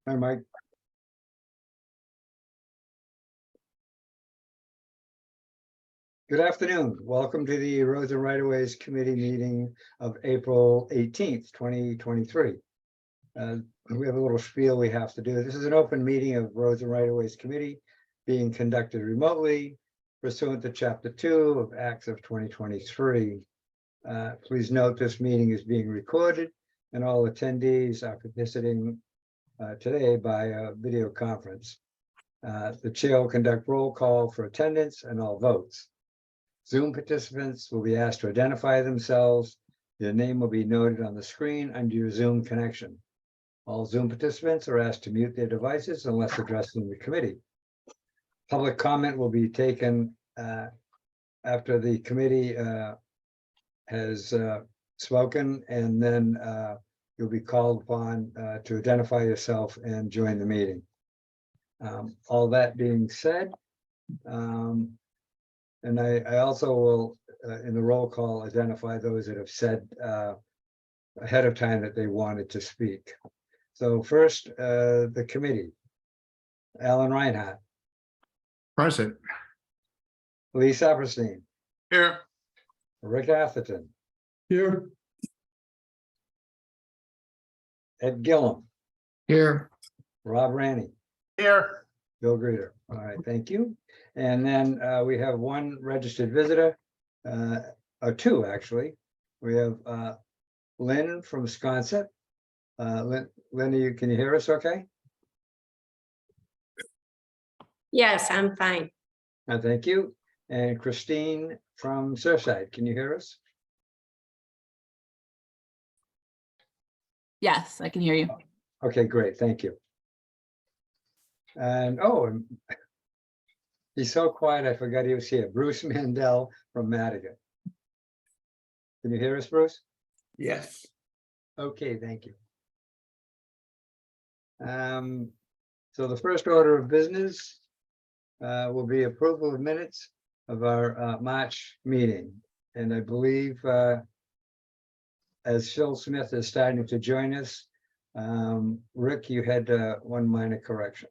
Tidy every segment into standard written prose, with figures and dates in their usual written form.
Hi, Mike. Good afternoon. Welcome to the Roads and Right-of-Ways Committee meeting of April 18th, 2023. We have a little spiel we have to do. This is an open meeting of Roads and Right-of-Ways Committee being conducted remotely pursuant to Chapter 2 of Acts of 2023. Please note this meeting is being recorded and all attendees are participating today by video conference. The chair will conduct roll call for attendance and all votes. Zoom participants will be asked to identify themselves. Their name will be noted on the screen under your Zoom connection. All Zoom participants are asked to mute their devices unless addressing the committee. Public comment will be taken after the committee has spoken, and then you'll be called upon to identify yourself and join the meeting. All that being said, and I also will, in the roll call, identify those that have said ahead of time that they wanted to speak. So first, the committee. Alan Reinhardt. Present. Lee Saperstein. Here. Rick Atherton. Here. Ed Gillum. Here. Rob Ranney. Here. Bill Greeter. All right, thank you. And then we have one registered visitor, or two actually. We have Lynn from Wisconsin. Lynn, can you hear us okay? Yes, I'm fine. Thank you. And Christine from Surfside, can you hear us? Yes, I can hear you. Okay, great, thank you. And he's so quiet, I forgot he was here. Bruce Mandel from Madigan. Can you hear us, Bruce? Yes. Okay, thank you. So the first order of business will be approval of minutes of our March meeting. And I believe as Phil Smith is starting to join us, Rick, you had one minor correction.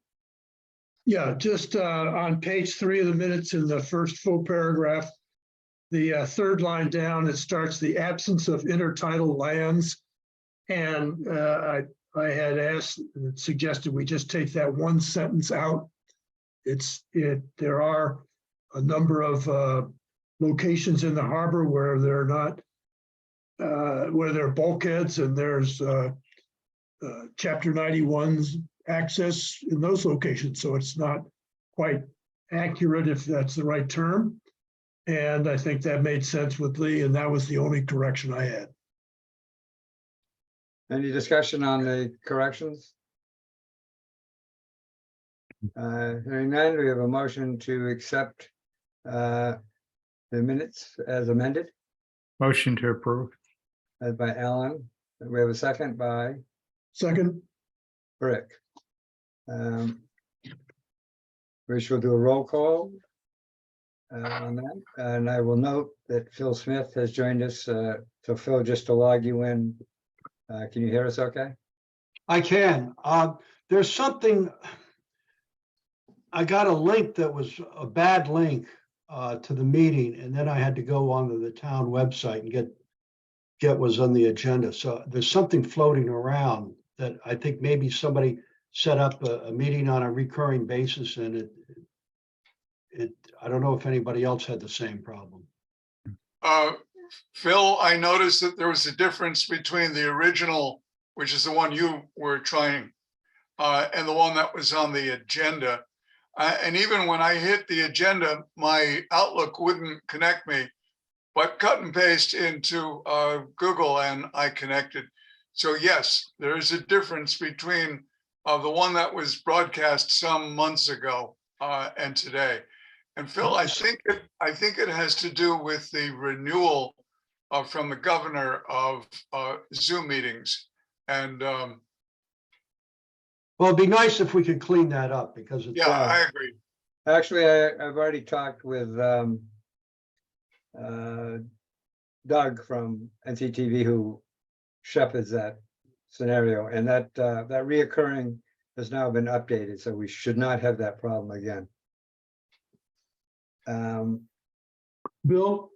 Yeah, just on page 3 of the minutes in the first full paragraph, the third line down, it starts the absence of intertidal lands. And I had suggested we just take that one sentence out. There are a number of locations in the harbor where they're not, where there are bulkheads, and there's Chapter 91's access in those locations. So it's not quite accurate, if that's the right term. And I think that made sense with Lee, and that was the only correction I had. Any discussion on the corrections? Hearing none, we have a motion to accept the minutes as amended. Motion to approve. By Alan. We have a second by Second. Rick. We shall do a roll call on that, and I will note that Phil Smith has joined us. So Phil, just to log you in, can you hear us okay? I can. There's something, I got a link that was a bad link to the meeting, and then I had to go onto the town website and get what's on the agenda. So there's something floating around that I think maybe somebody set up a meeting on a recurring basis, and I don't know if anybody else had the same problem. Phil, I noticed that there was a difference between the original, which is the one you were trying, and the one that was on the agenda. And even when I hit the agenda, my Outlook wouldn't connect me, but cut and paste into Google and I connected. So yes, there is a difference between the one that was broadcast some months ago and today. And Phil, I think it has to do with the renewal from the governor of Zoom meetings. And Well, it'd be nice if we could clean that up, because it's yeah, I agree. Actually, I've already talked with Doug from NCTV, who shepherds that scenario, and that reoccurring has now been updated, so we should not have that problem again. Bill,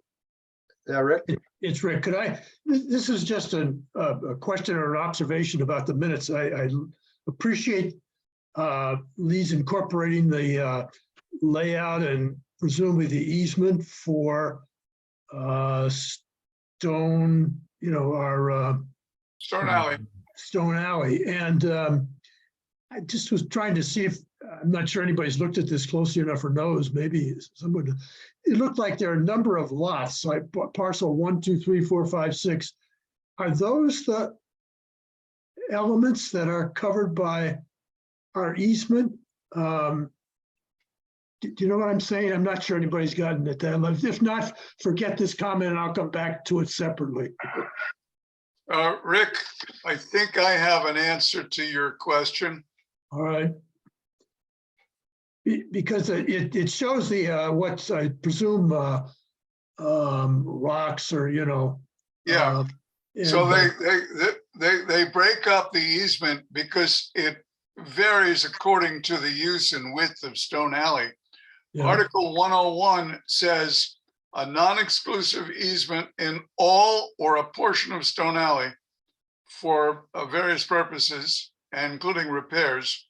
Rick, it's Rick. Could I, this is just a question or an observation about the minutes. I appreciate Lee's incorporating the layout and presumably the easement for Stone, our Stone Alley. Stone Alley. And I just was trying to see if, I'm not sure anybody's looked at this closely enough or knows, maybe someone, it looked like there are a number of lots, like parcel 1, 2, 3, 4, 5, 6. Are those the elements that are covered by our easement? Do you know what I'm saying? I'm not sure anybody's gotten at that level. If not, forget this comment and I'll come back to it separately. Rick, I think I have an answer to your question. All right. Because it shows the, what's, I presume, rocks or, Yeah. So and, they break up the easement because it varies according to the use and width of Stone Alley. yeah, Article 101 says a non-exclusive easement in all or a portion of Stone Alley for various purposes, including repairs,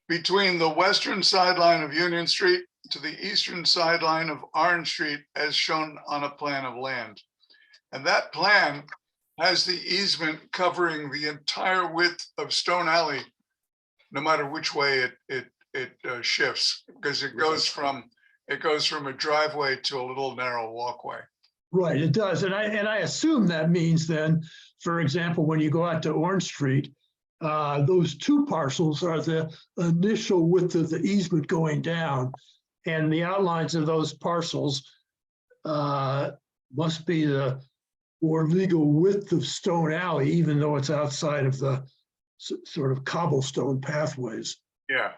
between the western sideline of Union Street to the eastern sideline of Orange Street as shown on a plan of land. And that plan has the easement covering the entire width of Stone Alley, no matter which way it shifts, because it goes from a driveway to a little narrow walkway. right, it does. And I assume that means then, for example, when you go out to Orange Street, those two parcels are the initial width of the easement going down. And the outlines of those parcels must be the more legal width of Stone Alley, even though it's outside of the sort of cobblestone pathways. Yeah.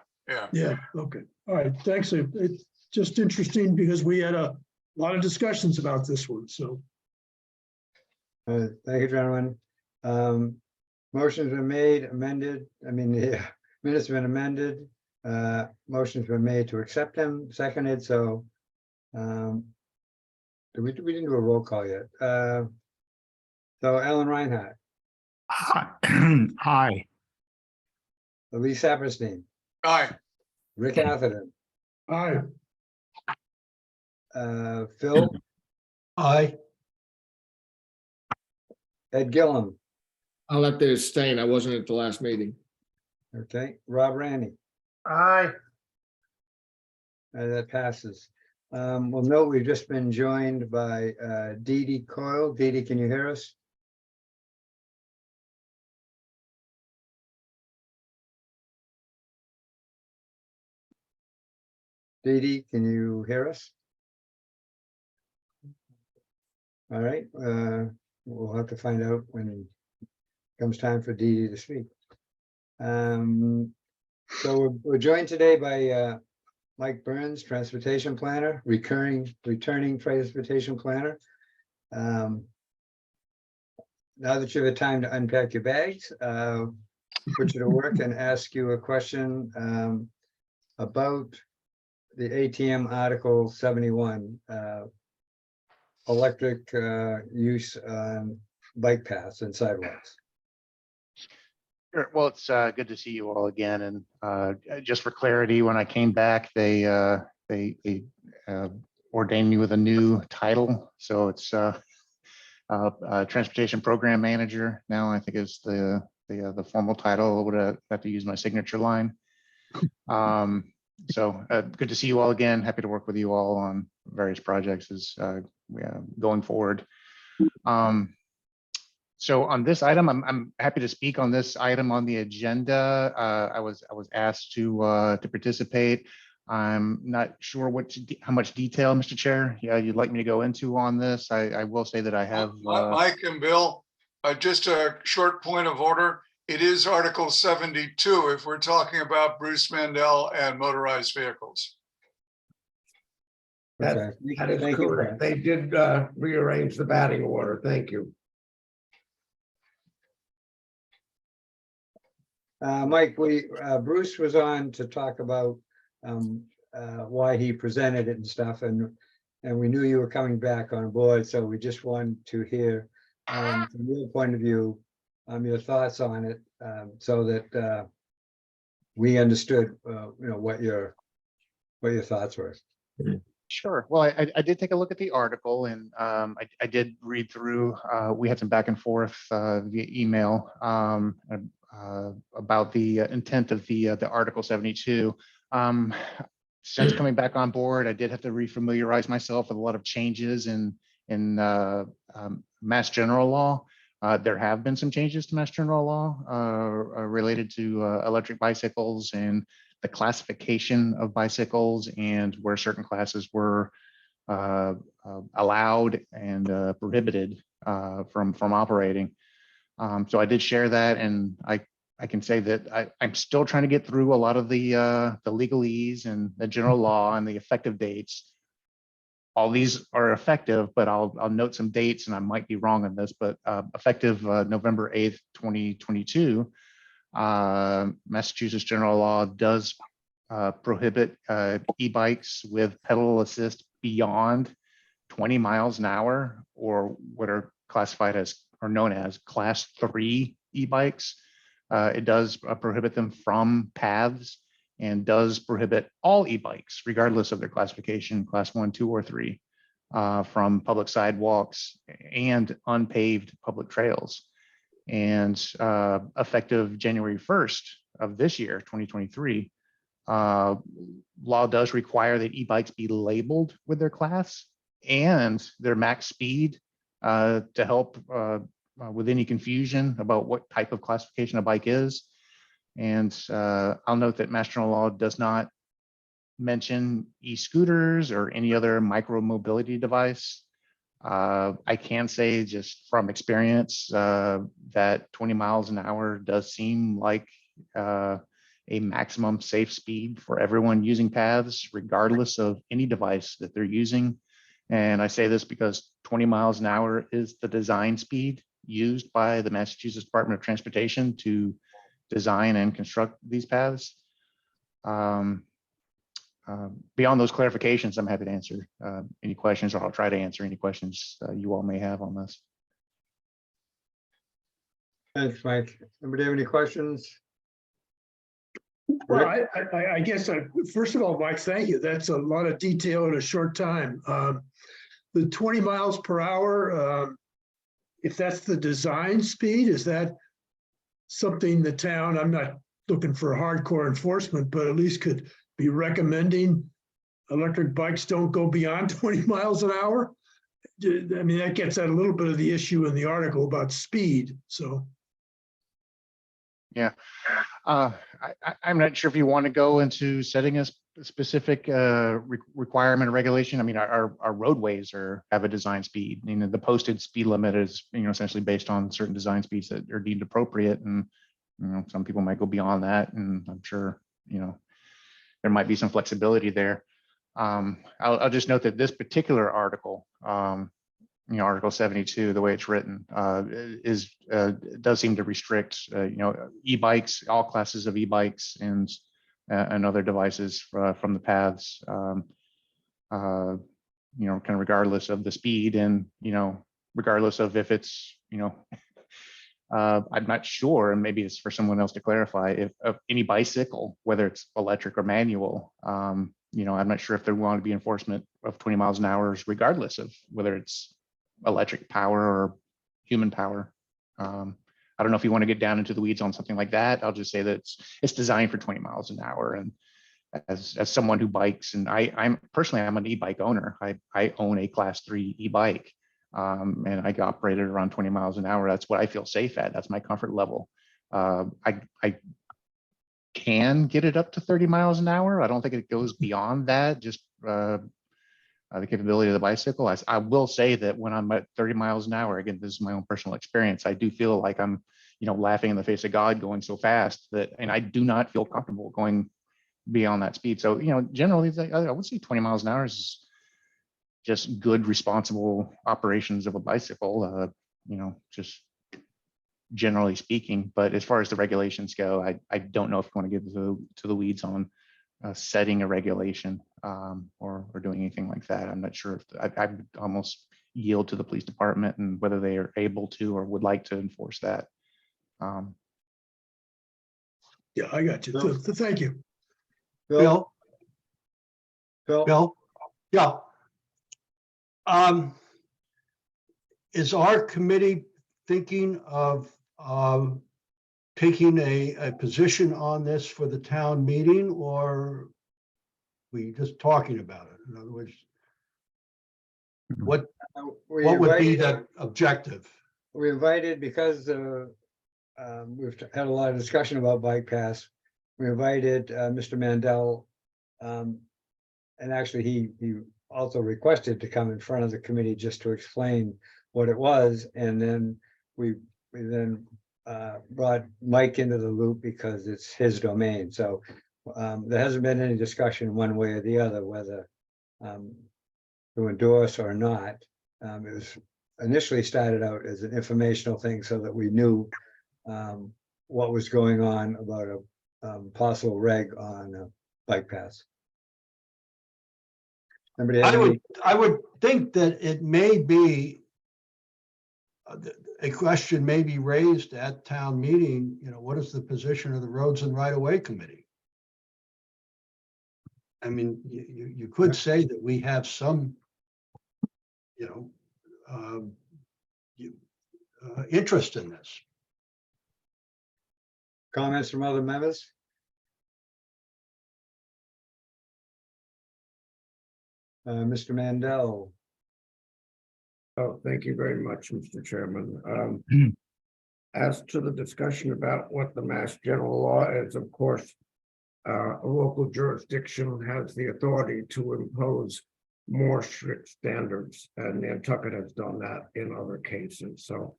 Yeah, okay. All right, thanks. It's just interesting because we had a lot of discussions about this one, so. thank you, gentlemen. Motion's been made, amended, the minutes have been amended. Motion's been made to accept them, seconded, so we didn't do a roll call yet. So Alan Reinhardt, Aye. Lee Saperstein, Aye. Rick Atherton, Aye. Phil, Aye. Ed Gillum, I'll have to abstain. I wasn't at the last meeting. okay, Rob Randy, Aye. that passes. Well, note we've just been joined by Dee Dee Coyle. Dee Dee, can you hear us? Dee Dee, can you hear us? All right, we'll have to find out when it comes time for Dee Dee to speak. So we're joined today by Mike Burns, Transportation Planner, returning Transportation Planner. Now that you've had time to unpack your bags, put you to work and ask you a question about the ATM Article 71, electric use on bike paths and sidewalks. Sure. Well, it's good to see you all again. And just for clarity, when I came back, they ordained me with a new title. So it's Transportation Program Manager now. I think is the formal title. I would have to use my signature line. So good to see you all again. Happy to work with you all on various projects as going forward. So on this item, I'm happy to speak on this item on the agenda. I was asked to participate. I'm not sure how much detail, Mr. Chair, you'd like me to go into on this. I will say that I have. Mike and Bill, just a short point of order. It is Article 72 if we're talking about Bruce Mandel and motorized vehicles. Okay. That is Thank you, correct. Brad. They did rearrange the batting order. Thank you. Mike, Bruce was on to talk about why he presented it and stuff, and we knew you were coming back on board, so we just wanted to hear from your point of view, your thoughts on it, so that we understood, what your thoughts were. Sure. Well, I did take a look at the article, and I did read through. We had some back and forth via email about the intent of the Article 72. Since coming back on board, I did have to refamiliarize myself with a lot of changes in Mass General Law. There have been some changes to Mass General Law related to electric bicycles and the classification of bicycles and where certain classes were allowed and prohibited from operating. So I did share that, and I can say that I'm still trying to get through a lot of the legalese and the general law and the effective dates. All these are effective, but I'll note some dates, and I might be wrong on this, but effective November 8th, 2022, Massachusetts general law does prohibit e-bikes with pedal assist beyond 20 miles an hour, or what are classified as or known as class 3 e-bikes. It does prohibit them from paths, and does prohibit all e-bikes, regardless of their classification, class 1, 2, or 3, from public sidewalks and unpaved public trails. And effective January 1st of this year, 2023, law does require that e-bikes be labeled with their class and their max speed to help with any confusion about what type of classification a bike is. And I'll note that Mass General Law does not mention e-scooters or any other micro mobility device. I can say just from experience that 20 miles an hour does seem like a maximum safe speed for everyone using paths, regardless of any device that they're using. And I say this because 20 miles an hour is the design speed used by the Massachusetts Department of Transportation to design and construct these paths. Beyond those clarifications, I'm happy to answer any questions, or I'll try to answer any questions you all may have on this. Thanks, Mike. Anybody have any questions? Well, I guess, first of all, Mike, thank you. That's a lot of detail in a short time. The 20 miles per hour, if that's the design speed, is that something the town, I'm not looking for hardcore enforcement, but at least could be recommending electric bikes don't go beyond 20 miles an hour? I mean, that gets at a little bit of the issue in the article about speed, so. Yeah, I'm not sure if you want to go into setting a specific requirement or regulation. I mean, our roadways have a design speed. You know, the posted speed limit is, essentially based on certain design speeds that are deemed appropriate, and some people might go beyond that, and I'm sure there might be some flexibility there. I'll just note that this particular article, Article 72, the way it's written, does seem to restrict, e-bikes, all classes of e-bikes and other devices from the paths, kind of regardless of the speed, and regardless of if it's, I'm not sure, and maybe it's for someone else to clarify, if any bicycle, whether it's electric or manual, I'm not sure if there want to be enforcement of 20 miles an hour, regardless of whether it's electric power or human power. I don't know if you want to get down into the weeds on something like that. I'll just say that it's designed for 20 miles an hour. And as someone who bikes, and I'm an e-bike owner. I own a class 3 e-bike, and I operate it around 20 miles an hour. That's what I feel safe at. That's my comfort level. I can get it up to 30 miles an hour. I don't think it goes beyond that, just the capability of the bicycle. I will say that when I'm at 30 miles an hour, again, this is my own personal experience, I do feel like I'm, laughing in the face of God going so fast and I do not feel comfortable going beyond that speed. So, generally, I would say 20 miles an hour is just good, responsible operations of a bicycle. Just generally speaking. But as far as the regulations go, I don't know if you want to get to the weeds on setting a regulation or doing anything like that. I'm not sure if I would almost yield to the police department and whether they are able to or would like to enforce that. Yeah, I got you. Bill? Thank you. Bill, Bill, Bill, Bill, yeah. Is our committee thinking of taking a position on this for the town meeting, or we just talking about it? In other words, what we would be invited, the objective? we invited because we've had a lot of discussion about bike paths. We invited Mr. Mandel. And actually, he also requested to come in front of the committee just to explain what it was. And then we then brought Mike into the loop because it's his domain. So there hasn't been any discussion one way or the other whether to endorse or not. It was initially started out as an informational thing so that we knew what was going on about a possible reg on bike paths. Anybody have any? I would think that it may be a question may be raised at town meeting, what is the position of the Roads and Right-of-Way Committee? I mean, you could say that we have some, interest in this. Comments from other members? Mr. Mandel, Oh, thank you very much, Mr. Chairman. As to the discussion about what the Mass General Law is, of course, a local jurisdiction has the authority to impose more strict standards, and Nantucket has done that in other cases. So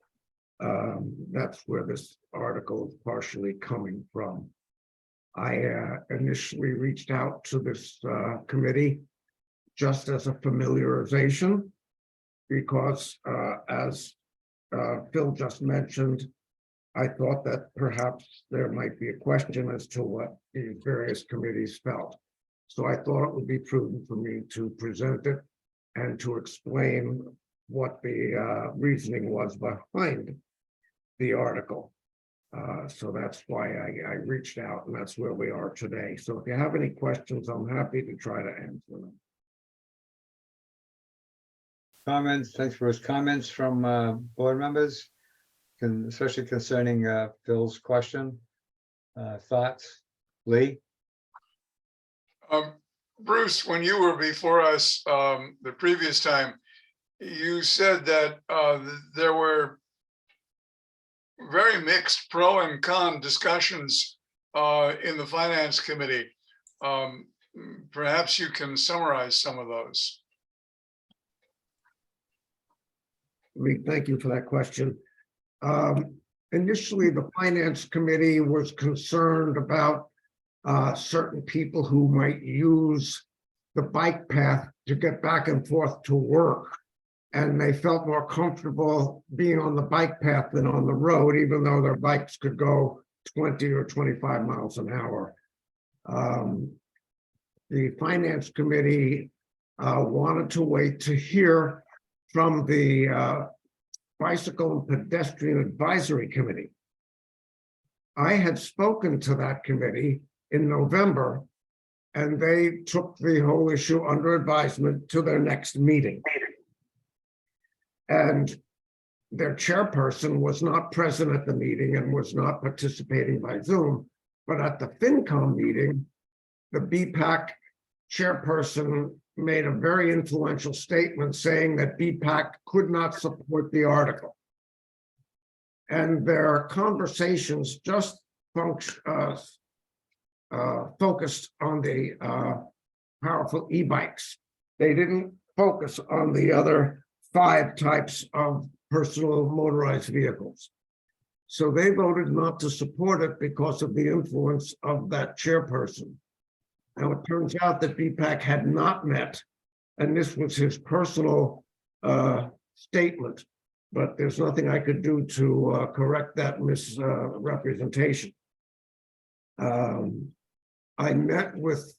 that's where this article is partially coming from. I initially reached out to this committee just as a familiarization, because as Phil just mentioned, I thought that perhaps there might be a question as to what the various committees felt. So I thought it would be prudent for me to present it and to explain what the reasoning was behind the article. So that's why I reached out, and that's where we are today. So if you have any questions, I'm happy to try to answer them. comments, thanks for his comments from board members, especially concerning Phil's question. Thoughts, Lee? Bruce, when you were before us the previous time, you said that there were very mixed pro and con discussions in the Finance Committee. Perhaps you can summarize some of those. Lee, thank you for that question. Initially, the Finance Committee was concerned about certain people who might use the bike path to get back and forth to work. And they felt more comfortable being on the bike path than on the road, even though their bikes could go 20 or 25 miles an hour. The Finance Committee wanted to wait to hear from the Bicycle and Pedestrian Advisory Committee. I had spoken to that committee in November, and they took the whole issue under advisement to their next meeting. And their chairperson was not present at the meeting and was not participating by Zoom, but at the FinCom meeting, the BPAC chairperson made a very influential statement saying that BPAC could not support the article. And their conversations just focused on the powerful e-bikes. They didn't focus on the other 5 types of personal motorized vehicles. So they voted not to support it because of the influence of that chairperson. Now, it turns out that BPAC had not met, and this was his personal statement, but there's nothing I could do to correct that misrepresentation. I met with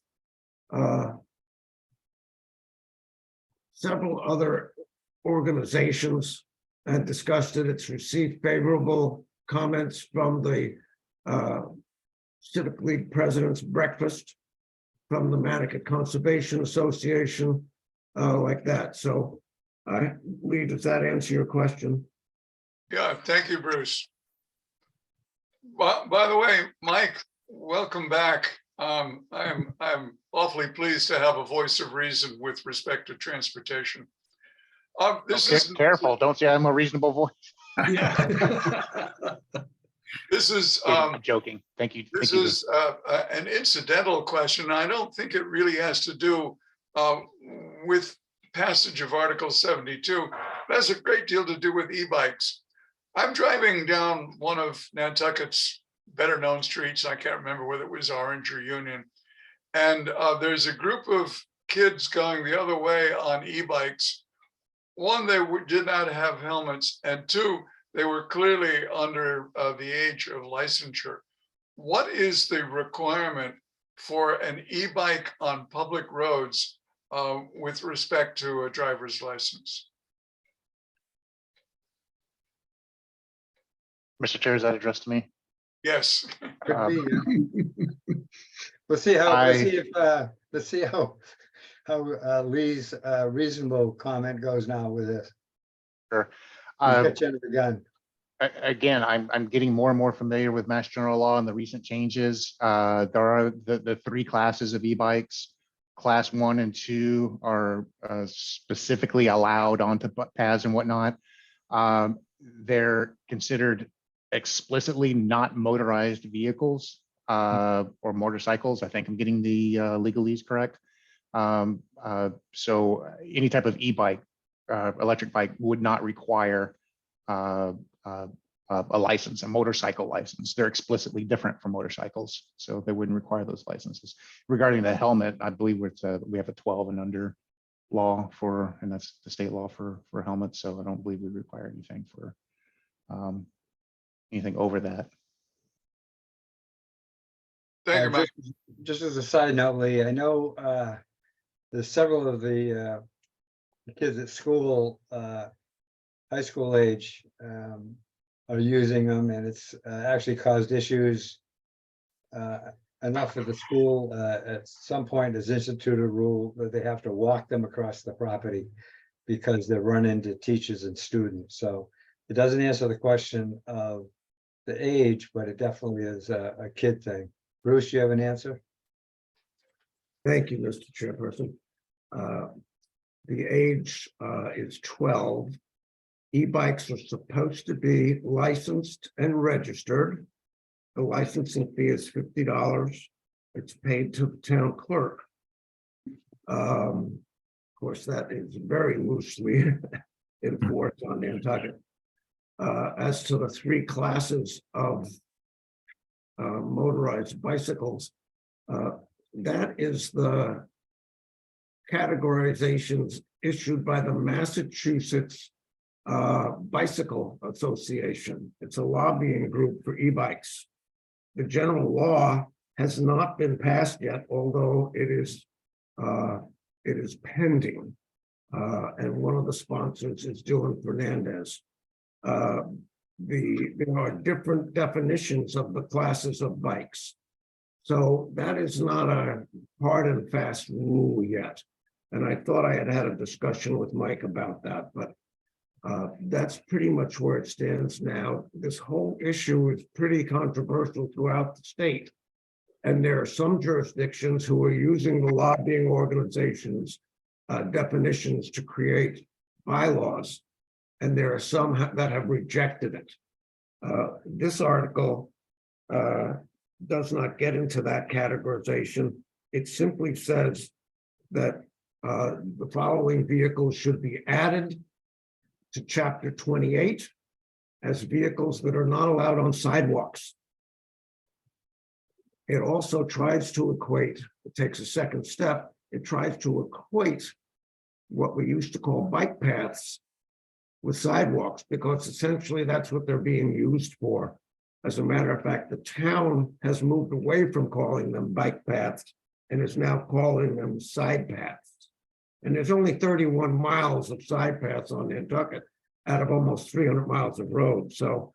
several other organizations and discussed it. It's received favorable comments from the Civic League President's Breakfast, from the Manicat Conservation Association, like that. So Lee, does that answer your question? Yeah, thank you, Bruce. By the way, Mike, welcome back. I'm awfully pleased to have a voice of reason with respect to transportation. This is Careful, don't say I'm a reasonable voice. This is I'm joking. Thank you. This Thank you. is an incidental question. I don't think it really has to do with passage of Article 72. It has a great deal to do with e-bikes. I'm driving down one of Nantucket's better known streets. I can't remember whether it was Orange or Union. And there's a group of kids going the other way on e-bikes. One, they did not have helmets, and two, they were clearly under the age of licensure. What is the requirement for an e-bike on public roads with respect to a driver's license? Mr. Chair, is that addressed to me? Yes. Could be, yeah. Let's see how, let's see how Lee's reasonable comment goes now with this. Sure. He's got you under the gun. Again, I'm getting more and more familiar with Mass General Law and the recent changes. There are the three classes of e-bikes. Class 1 and 2 are specifically allowed onto paths and whatnot. They're considered explicitly not motorized vehicles or motorcycles. I think I'm getting the legalese correct. So any type of e-bike, electric bike, would not require a license, a motorcycle license. They're explicitly different from motorcycles, so they wouldn't require those licenses. Regarding the helmet, I believe we have a 12 and under law for, and that's the state law for helmets. So I don't believe we require anything for anything over that. Thank you, Mike. Just as a side note, Lee, I know there's several of the kids at school, high school age, are using them, and it's actually caused issues enough that the school at some point has instituted a rule that they have to walk them across the property because they run into teachers and students. So it doesn't answer the question of the age, but it definitely is a kid thing. Bruce, you have an answer? Thank you, Mr. Chairperson. The age is 12. E-bikes are supposed to be licensed and registered. The licensing fee is $50. It's paid to the town clerk. Of course, that is very loosely enforced on Nantucket. As to the three classes of motorized bicycles, that is the categorizations issued by the Massachusetts Bicycle Association. It's a lobbying group for e-bikes. The general law has not been passed yet, although it is pending. And one of the sponsors is Dylan Fernandez. There are different definitions of the classes of bikes. So that is not a hard and fast rule yet. And I thought I had a discussion with Mike about that, but that's pretty much where it stands now. This whole issue is pretty controversial throughout the state. And there are some jurisdictions who are using the lobbying organizations' definitions to create bylaws. And there are some that have rejected it. This article does not get into that categorization. It simply says that the following vehicles should be added to Chapter 28 as vehicles that are not allowed on sidewalks. It also tries to equate, it takes a second step, it tries to equate what we used to call bike paths with sidewalks, because essentially that's what they're being used for. As a matter of fact, the town has moved away from calling them bike paths and is now calling them side paths. And there's only 31 miles of side paths on Nantucket out of almost 300 miles of road. So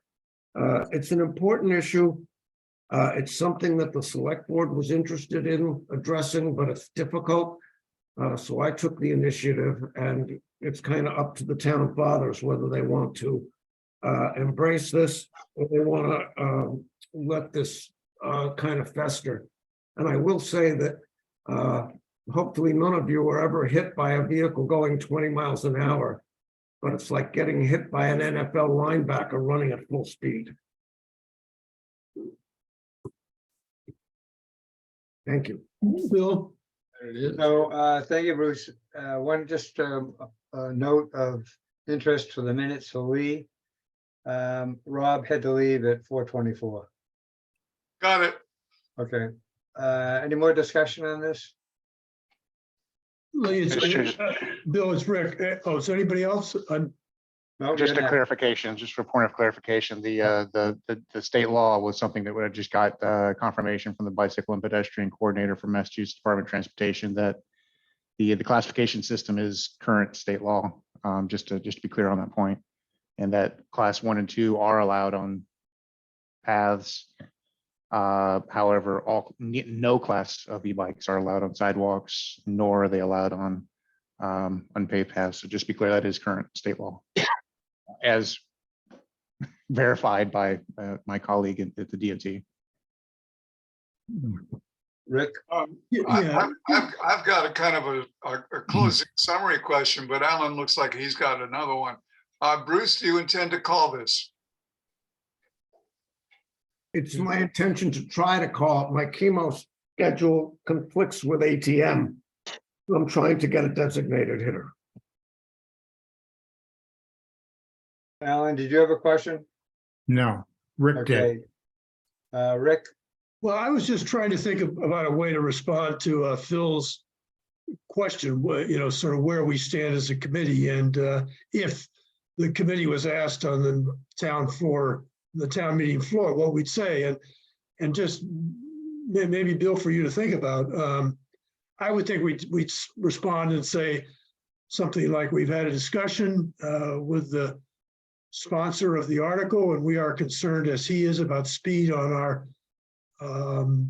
it's an important issue. It's something that the select board was interested in addressing, but it's difficult. So I took the initiative, and it's kind of up to the town fathers whether they want to embrace this or they want to let this kind of fester. And I will say that hopefully none of you were ever hit by a vehicle going 20 miles an hour, but it's like getting hit by an NFL linebacker running at full speed. Thank you. Bill? So, thank you, Bruce. One just a note of interest for the minutes for Lee. Rob had to leave at 4:24. Got it. Okay. Any more discussion on this? Lee, Just- Bill, it's Rick. Oh, is there anybody else? No, Just you're a not. clarification, just for a point of clarification, the state law was something that would have just got confirmation from the bicycle and pedestrian coordinator from Massachusetts Department of Transportation that the classification system is current state law, just to be clear on that point. And that class 1 and 2 are allowed on paths. However, no class of e-bikes are allowed on sidewalks, nor are they allowed on unpaved paths. So just be clear, that is current state law, as verified by my colleague at the DOT. Rick, Yeah, I've got a kind of a closing summary question, but Alan looks like he's got another one. Bruce, do you intend to call this? It's my intention to try to call it. My chemo schedule conflicts with ATM. I'm trying to get a designated hitter. Alan, did you have a question? No, Rick did. Okay. Rick, well, I was just trying to think about a way to respond to Phil's question, sort of where we stand as a committee. And if the committee was asked on the town meeting floor, what we'd say, and just maybe Bill, for you to think about, I would think we'd respond and say something like, we've had a discussion with the sponsor of the article, and we are concerned as he is about speed on our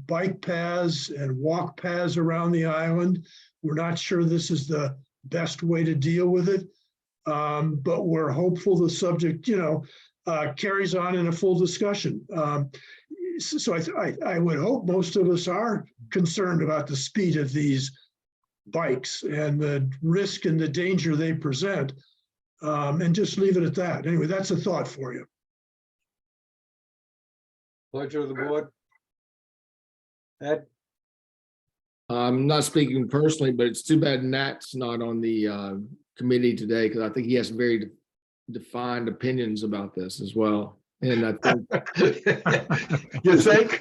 bike paths and walk paths around the island. We're not sure this is the best way to deal with it, but we're hopeful the subject, carries on in a full discussion. So I would hope most of us are concerned about the speed of these bikes and the risk and the danger they present, and just leave it at that. Anyway, that's a thought for you. pleasure of the board. Ed, I'm not speaking personally, but it's too bad Nat's not on the committee today, because I think he has very defined opinions about this as well. And I think You think?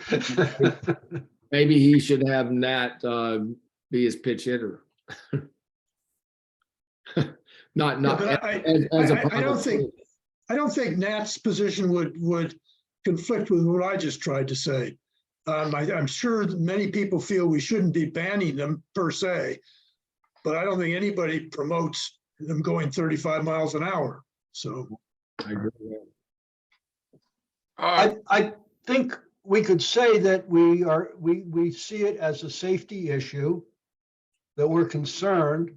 maybe he should have Nat be his pitch hitter. Not Yeah, but as a I don't think Nat's position would conflict with what I just tried to say. I'm sure that many people feel we shouldn't be banning them per se, but I don't think anybody promotes them going 35 miles an hour. So I agree with that. I think we could say that we see it as a safety issue, that we're concerned.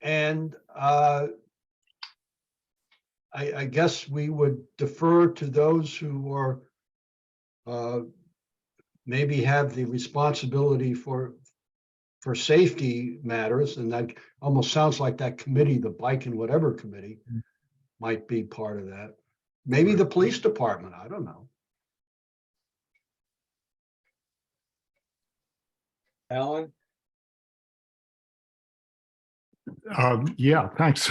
And I guess we would defer to those who are maybe have the responsibility for safety matters, and that almost sounds like that committee, the bike and whatever committee, might be part of that. Maybe the police department, I don't know. Alan, Yeah, thanks.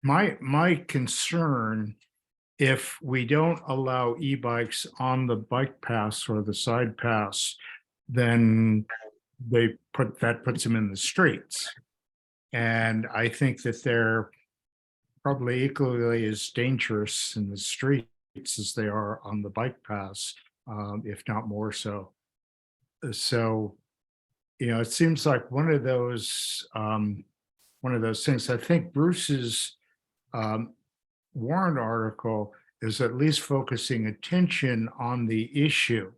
My concern, if we don't allow e-bikes on the bike paths or the side paths, then puts them in the streets. And I think that they're probably equally as dangerous in the streets as they are on the bike paths, if not more so. So, it seems like one of those things. I think Bruce's warrant article is at least focusing attention on the issue.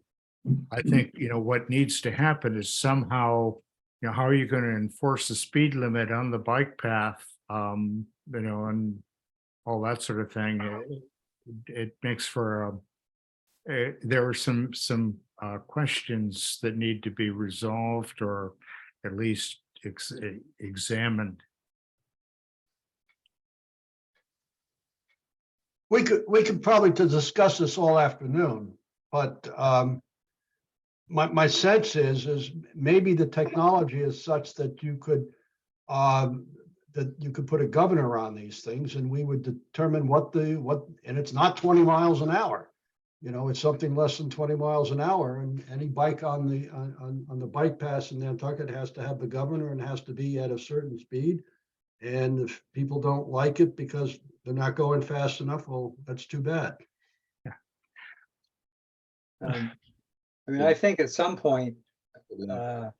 I think, what needs to happen is somehow, how are you going to enforce the speed limit on the bike path? And all that sort of thing. It makes for there are some questions that need to be resolved or at least examined. We could probably discuss this all afternoon, but my sense is maybe the technology is such that you could put a governor on these things and we would determine and it's not 20 miles an hour. It's something less than 20 miles an hour, and any bike on the bike pass in Nantucket has to have the governor and has to be at a certain speed. And if people don't like it because they're not going fast enough, well, that's too bad. I think at some point, the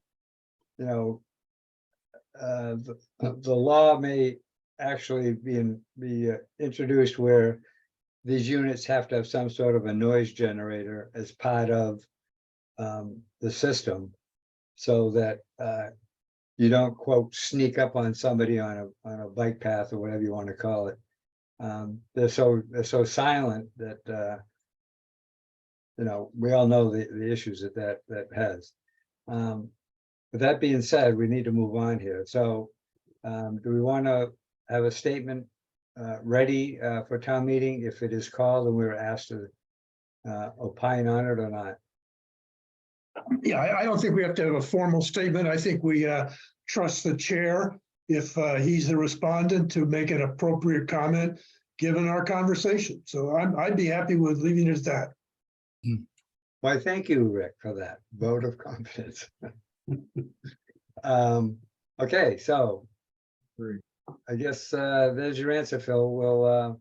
law may actually be introduced where these units have to have some sort of a noise generator as part of the system, so that you don't, quote, sneak up on somebody on a bike path or whatever you want to call it. They're so silent that we all know the issues that has. With that being said, we need to move on here. So do we want to have a statement ready for town meeting if it is called and we were asked to opine on it or not? Yeah, I don't think we have to have a formal statement. I think we trust the chair, if he's the respondent, to make an appropriate comment given our conversation. So I'd be happy with leaving it at that. Why, thank you, Rick, for that vote of confidence. Okay, so I guess there's your answer, Phil.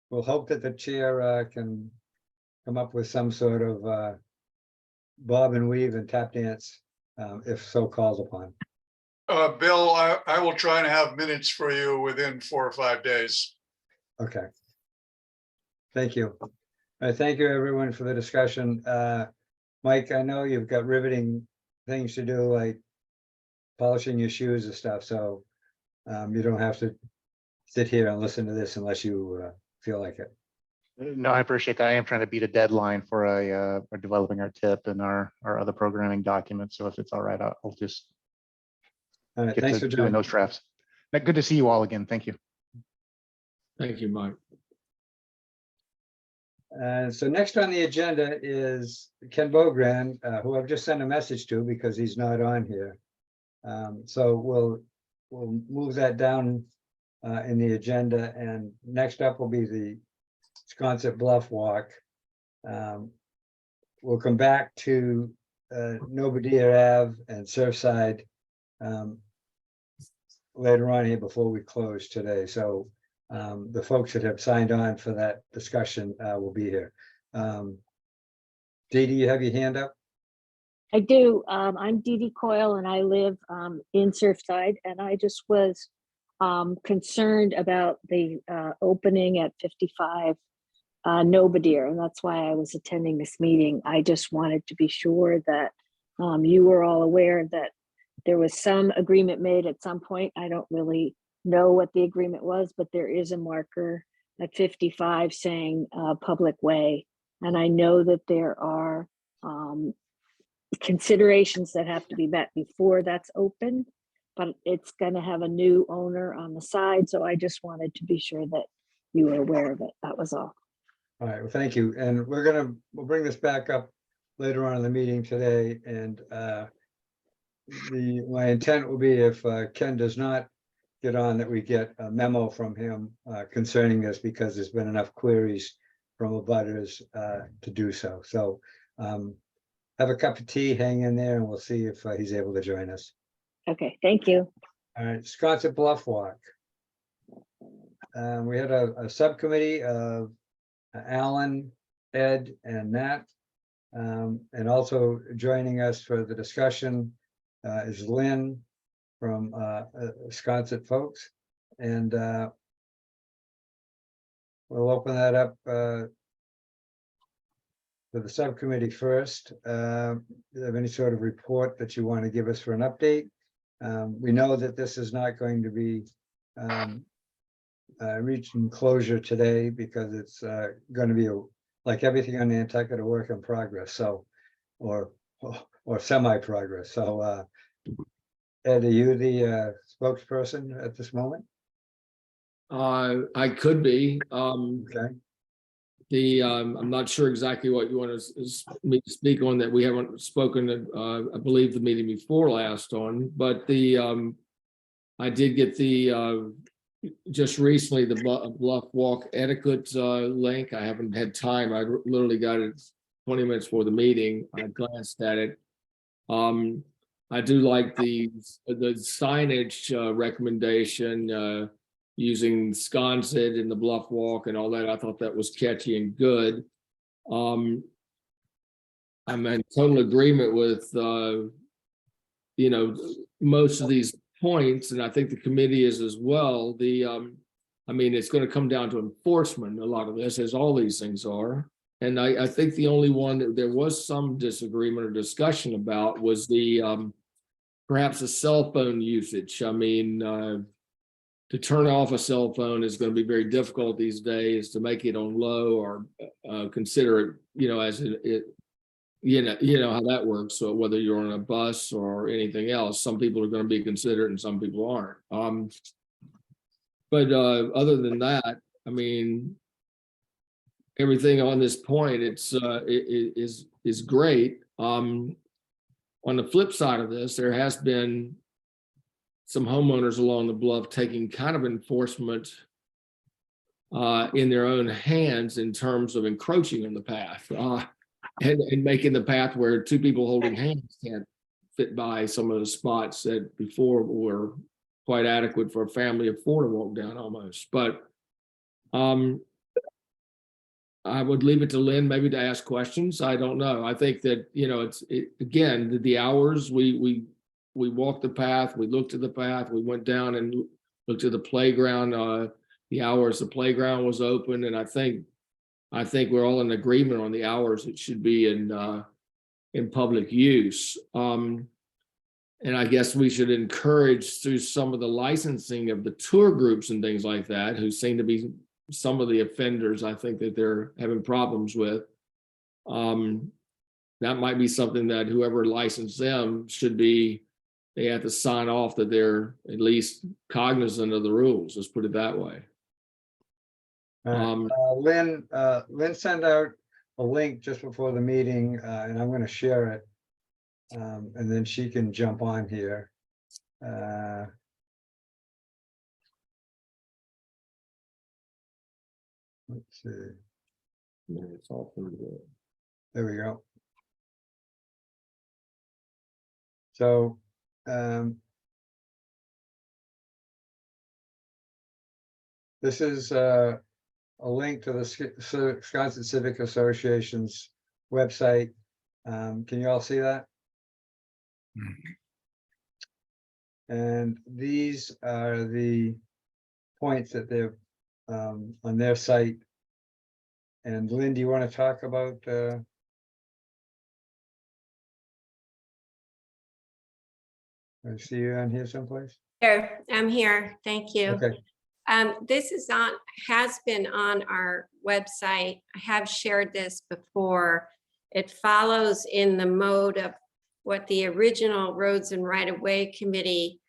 We'll hope that the chair can come up with some sort of bob and weave and tap dance, if so called upon. Bill, I will try and have minutes for you within 4 or 5 days. Okay. Thank you. Thank you, everyone, for the discussion. Mike, I know you've got riveting things to do, like polishing your shoes and stuff, so you don't have to sit here and listen to this unless you feel like it. No, I appreciate that. I am trying to beat a deadline for developing our tip and our other programming documents. So if it's all right, I'll just All right, get thanks to for doing joining. those drafts. Good to see you all again. Thank you. Thank you, Mike. So next on the agenda is Ken Bogran, who I've just sent a message to because he's not on here. So we'll move that down in the agenda, and next up will be the Sconset Bluff Walk. We'll come back to Nobodere Ave and Surfside later on here before we close today. So the folks that have signed on for that discussion will be here. Dee Dee, you have your hand up? I do. I'm Dee Dee Coyle and I live in Surfside, and I just was concerned about the opening at 55 Nobodere, and that's why I was attending this meeting. I just wanted to be sure that you were all aware that there was some agreement made at some point. I don't really know what the agreement was, but there is a marker at 55 saying public way. And I know that there are considerations that have to be met before that's open, but it's going to have a new owner on the side. So I just wanted to be sure that you were aware of it. That was all. All right, well, thank you. And we'll bring this back up later on in the meeting today. And my intent will be, if Ken does not get on, that we get a memo from him concerning this, because there's been enough queries from abutters to do so. So have a cup of tea, hang in there, and we'll see if he's able to join us. Okay, thank you. All right, Sconset Bluff Walk. We had a subcommittee of Alan, Ed, and Nat. And also joining us for the discussion is Lynn from Sconset folks. And we'll open that up for the subcommittee first. Do you have any sort of report that you want to give us for an update? We know that this is not going to be reaching closure today because it's going to be like everything on Nantucket, a work in progress. So, or semi-progress. So, Ed, are you the spokesperson at this moment? I could be. Okay. I'm not sure exactly what you want me to speak on that we haven't spoken, I believe the meeting before last on, but I did get just recently the Bluff Walk etiquette link. I haven't had time. I literally got it 20 minutes before the meeting. I glanced at it. I do like the signage recommendation using Sconset and the Bluff Walk and all that. I thought that was catchy and good. I'm in total agreement with most of these points, and I think the committee is as well. I mean, it's going to come down to enforcement, a lot of this, as all these things are. And I think the only one that there was some disagreement or discussion about was perhaps the cell phone usage. I mean, to turn off a cell phone is going to be very difficult these days. To make it on low or consider it, as it. You know how that works. So whether you're on a bus or anything else, some people are going to be considerate and some people aren't. But other than that, I mean, everything on this point, it is great. On the flip side of this, there has been some homeowners along the bluff taking kind of enforcement in their own hands in terms of encroaching on the path. And making the path where two people holding hands can't fit by some of the spots that before were quite adequate for a family of four to walk down almost. But I would leave it to Lynn maybe to ask questions. I don't know. I think that, again, the hours we walked the path, we looked at the path, we went down and looked at the playground, the hours the playground was open. And I think we're all in agreement on the hours it should be in public use. And I guess we should encourage through some of the licensing of the tour groups and things like that, who seem to be some of the offenders I think that they're having problems with. That might be something that whoever licensed them they have to sign off that they're at least cognizant of the rules. Let's put it that way. Lynn sent out a link just before the meeting, and I'm going to share it, and then she can jump on here. Let's see. It's all pretty good. There we go. So, this is a link to the Sconset Civic Association's website. Can you all see that? And these are the points that they've on their site. And Lynn, do you want to talk about I see you on here someplace? Here, I'm here. Thank you. Okay. This has been on our website. I have shared this before. It follows in the mode of what the original Roads and Right-of-Way Committee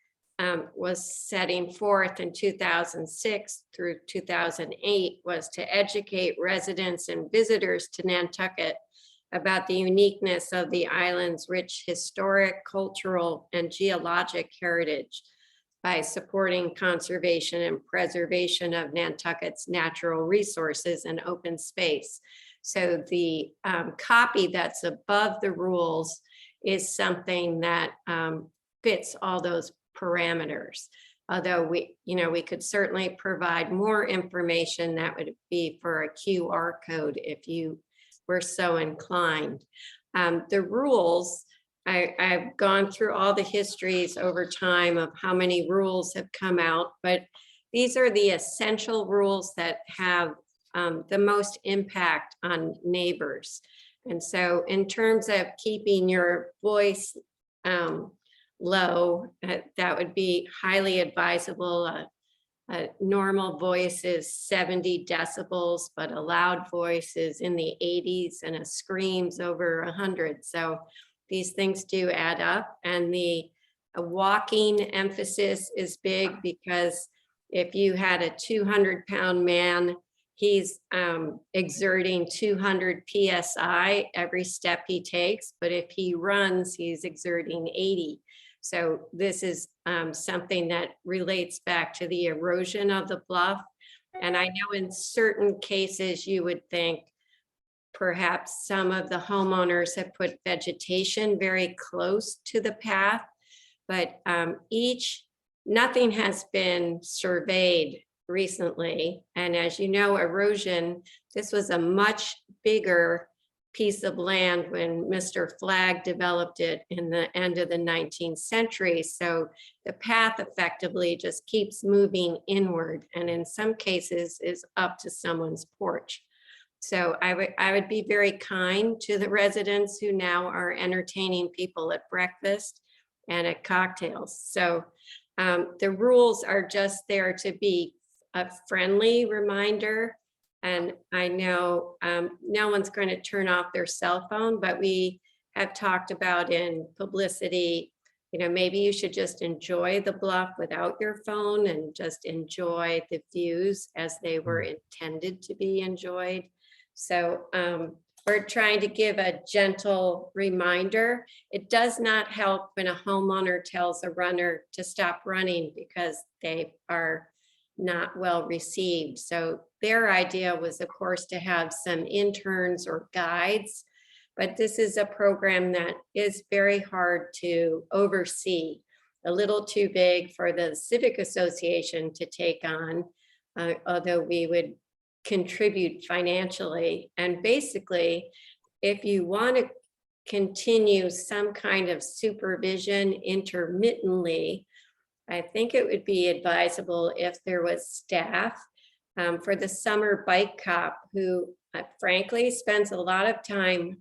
was setting forth in 2006 through 2008, was to educate residents and visitors to Nantucket about the uniqueness of the island's rich historic, cultural, and geologic heritage by supporting conservation and preservation of Nantucket's natural resources and open space. So the copy that's above the rules is something that fits all those parameters. Although we could certainly provide more information that would be for a QR code if you were so inclined. The rules, I've gone through all the histories over time of how many rules have come out, but these are the essential rules that have the most impact on neighbors. And so in terms of keeping your voice low, that would be highly advisable. A normal voice is 70 decibels, but a loud voice is in the 80s and a scream's over 100. So these things do add up, and the walking emphasis is big, because if you had a 200-pound man, he's exerting 200 PSI every step he takes, but if he runs, he's exerting 80. So this is something that relates back to the erosion of the bluff. And I know in certain cases, you would think perhaps some of the homeowners have put vegetation very close to the path, but nothing has been surveyed recently. And as you know, erosion, this was a much bigger piece of land when Mr. Flagg developed it in the end of the 19th century. So the path effectively just keeps moving inward, and in some cases is up to someone's porch. So I would be very kind to the residents who now are entertaining people at breakfast and at cocktails. So the rules are just there to be a friendly reminder. And I know no one's going to turn off their cell phone, but we have talked about in publicity, maybe you should just enjoy the bluff without your phone and just enjoy the views as they were intended to be enjoyed. So we're trying to give a gentle reminder. It does not help when a homeowner tells a runner to stop running because they are not well received. So their idea was, of course, to have some interns or guides, but this is a program that is very hard to oversee, a little too big for the Civic Association to take on, although we would contribute financially. And basically, if you want to continue some kind of supervision intermittently, I think it would be advisable if there was staff for the summer bike cop who frankly spends a lot of time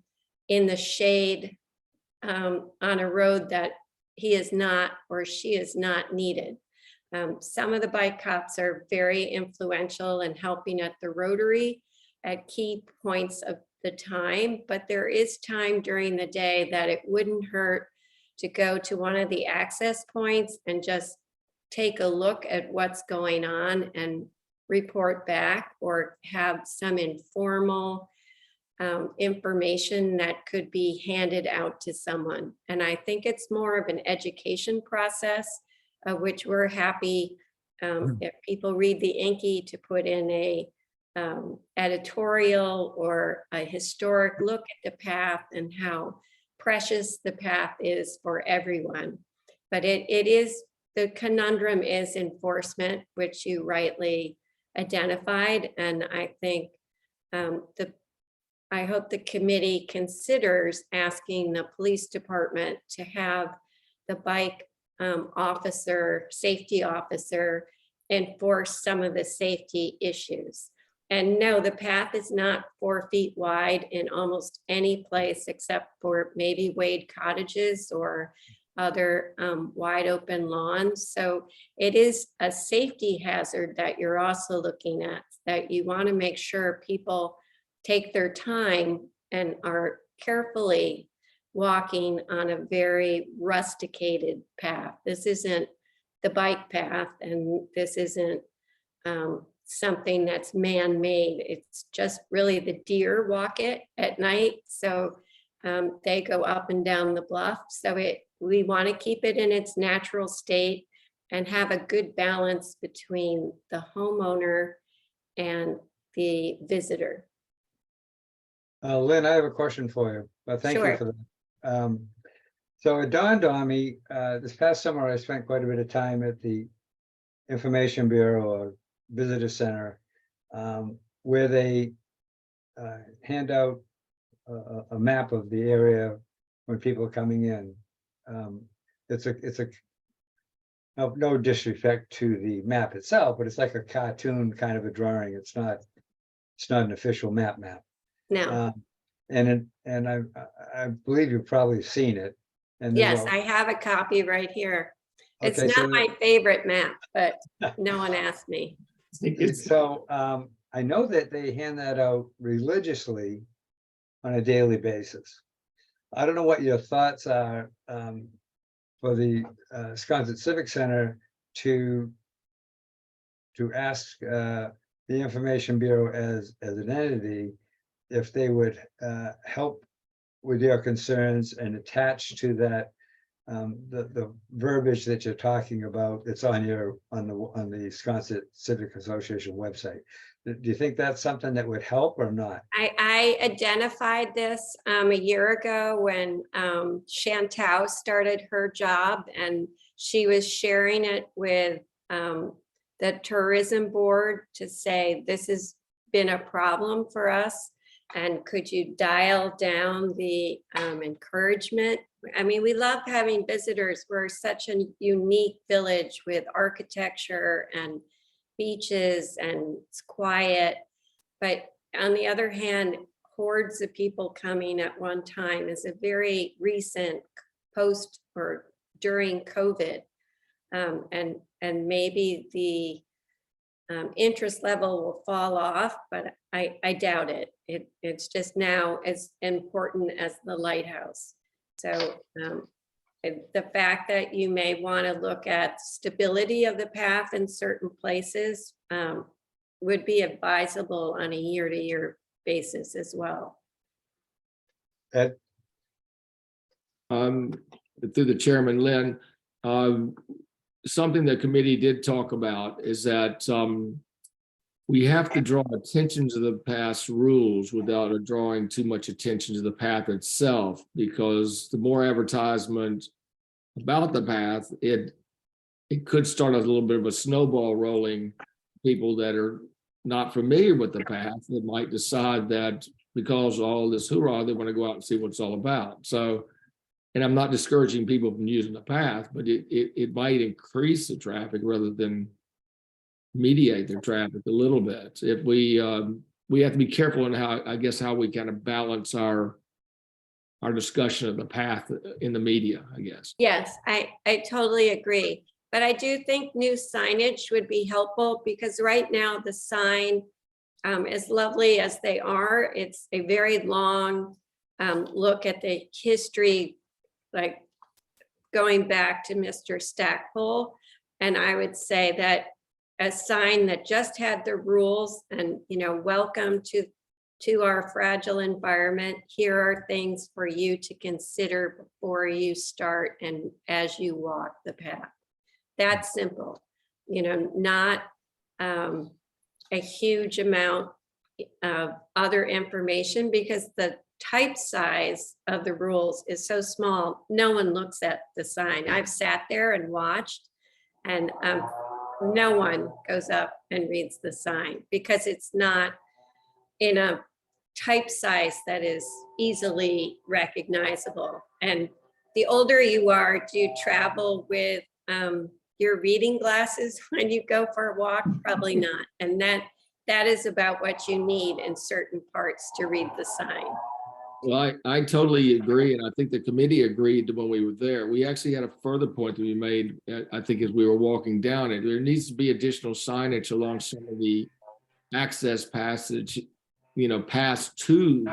in the shade on a road that he is not or she is not needed. Some of the bike cops are very influential in helping at the Rotary at key points of the time, but there is time during the day that it wouldn't hurt to go to one of the access points and just take a look at what's going on and report back, or have some informal information that could be handed out to someone. And I think it's more of an education process, which we're happy if people read the Inky to put in a editorial or a historic look at the path and how precious the path is for everyone. But the conundrum is enforcement, which you rightly identified. And I think I hope the committee considers asking the police department to have the bike safety officer enforce some of the safety issues. And no, the path is not 4 feet wide in almost any place except for maybe Wade Cottages or other wide open lawns. So it is a safety hazard that you're also looking at, that you want to make sure people take their time and are carefully walking on a very rusticated path. This isn't the bike path, and this isn't something that's man-made. It's just really the deer walk it at night. So they go up and down the bluff. So we want to keep it in its natural state and have a good balance between the homeowner and the visitor. Lynn, I have a question for you, but thank you Sure. for that. So it dawned on me, this past summer, I spent quite a bit of time at the Information Bureau or Visitor Center, where they hand out a map of the area when people are coming in. It's a no disrespect to the map itself, but it's like a cartoon kind of a drawing. It's not an official map. No, And I believe you've probably seen it. And there's yes, I have a copy right here. It's Okay, so not my favorite map, but no one asked me. So I know that they hand that out religiously on a daily basis. I don't know what your thoughts are for the Sconset Civic Center to ask the Information Bureau as an entity if they would help with your concerns and attach to that the verbiage that you're talking about that's on the Sconset Civic Association website. Do you think that's something that would help or not? I identified this a year ago when Chantal started her job, and she was sharing it with the tourism board to say, this has been a problem for us. And could you dial down the encouragement? I mean, we love having visitors. We're such a unique village with architecture and beaches, and it's quiet. But on the other hand, hordes of people coming at one time is a very recent post or during COVID. And maybe the interest level will fall off, but I doubt it. It's just now as important as the lighthouse. So the fact that you may want to look at stability of the path in certain places would be advisable on a year-to-year basis as well. Ed? Through the chairman, Lynn, something the committee did talk about is that we have to draw attention to the past rules without drawing too much attention to the path itself, because the more advertisement about the path, it could start a little bit of a snowball rolling. People that are not familiar with the path, that might decide that because of all this hoorah, they want to go out and see what it's all about. So, and I'm not discouraging people from using the path, but it might increase the traffic rather than mediate the traffic a little bit. If we have to be careful in how we kind of balance our discussion of the path in the media, I guess. Yes, I totally agree. But I do think new signage would be helpful, because right now the sign, as lovely as they are, it's a very long look at the history, like going back to Mr. Stackpole. And I would say that a sign that just had the rules and, welcome to our fragile environment. Here are things for you to consider before you start and as you walk the path. That's simple, not a huge amount of other information, because the type size of the rules is so small, no one looks at the sign. I've sat there and watched, and no one goes up and reads the sign because it's not in a type size that is easily recognizable. And the older you are, do you travel with your reading glasses when you go for a walk? Probably not. And that is about what you need in certain parts to read the sign. Well, I totally agree. And I think the committee agreed when we were there. We actually had a further point that we made, I think, as we were walking down it. There needs to be additional signage along some of the access passage, pass to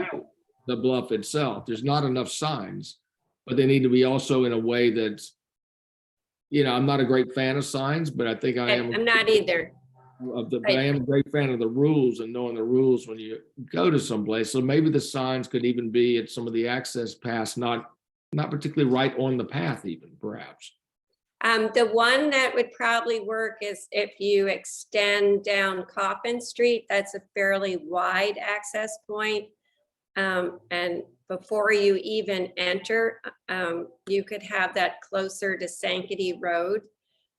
the bluff itself. There's not enough signs, but they need to be also in a way that, I'm not a great fan of signs, but I think I am. I'm not either. But I am a great fan of the rules and knowing the rules when you go to someplace. So maybe the signs could even be at some of the access paths, not particularly right on the path even, perhaps. The one that would probably work is if you extend down Coffin Street. That's a fairly wide access point. And before you even enter, you could have that closer to Sankaty Road.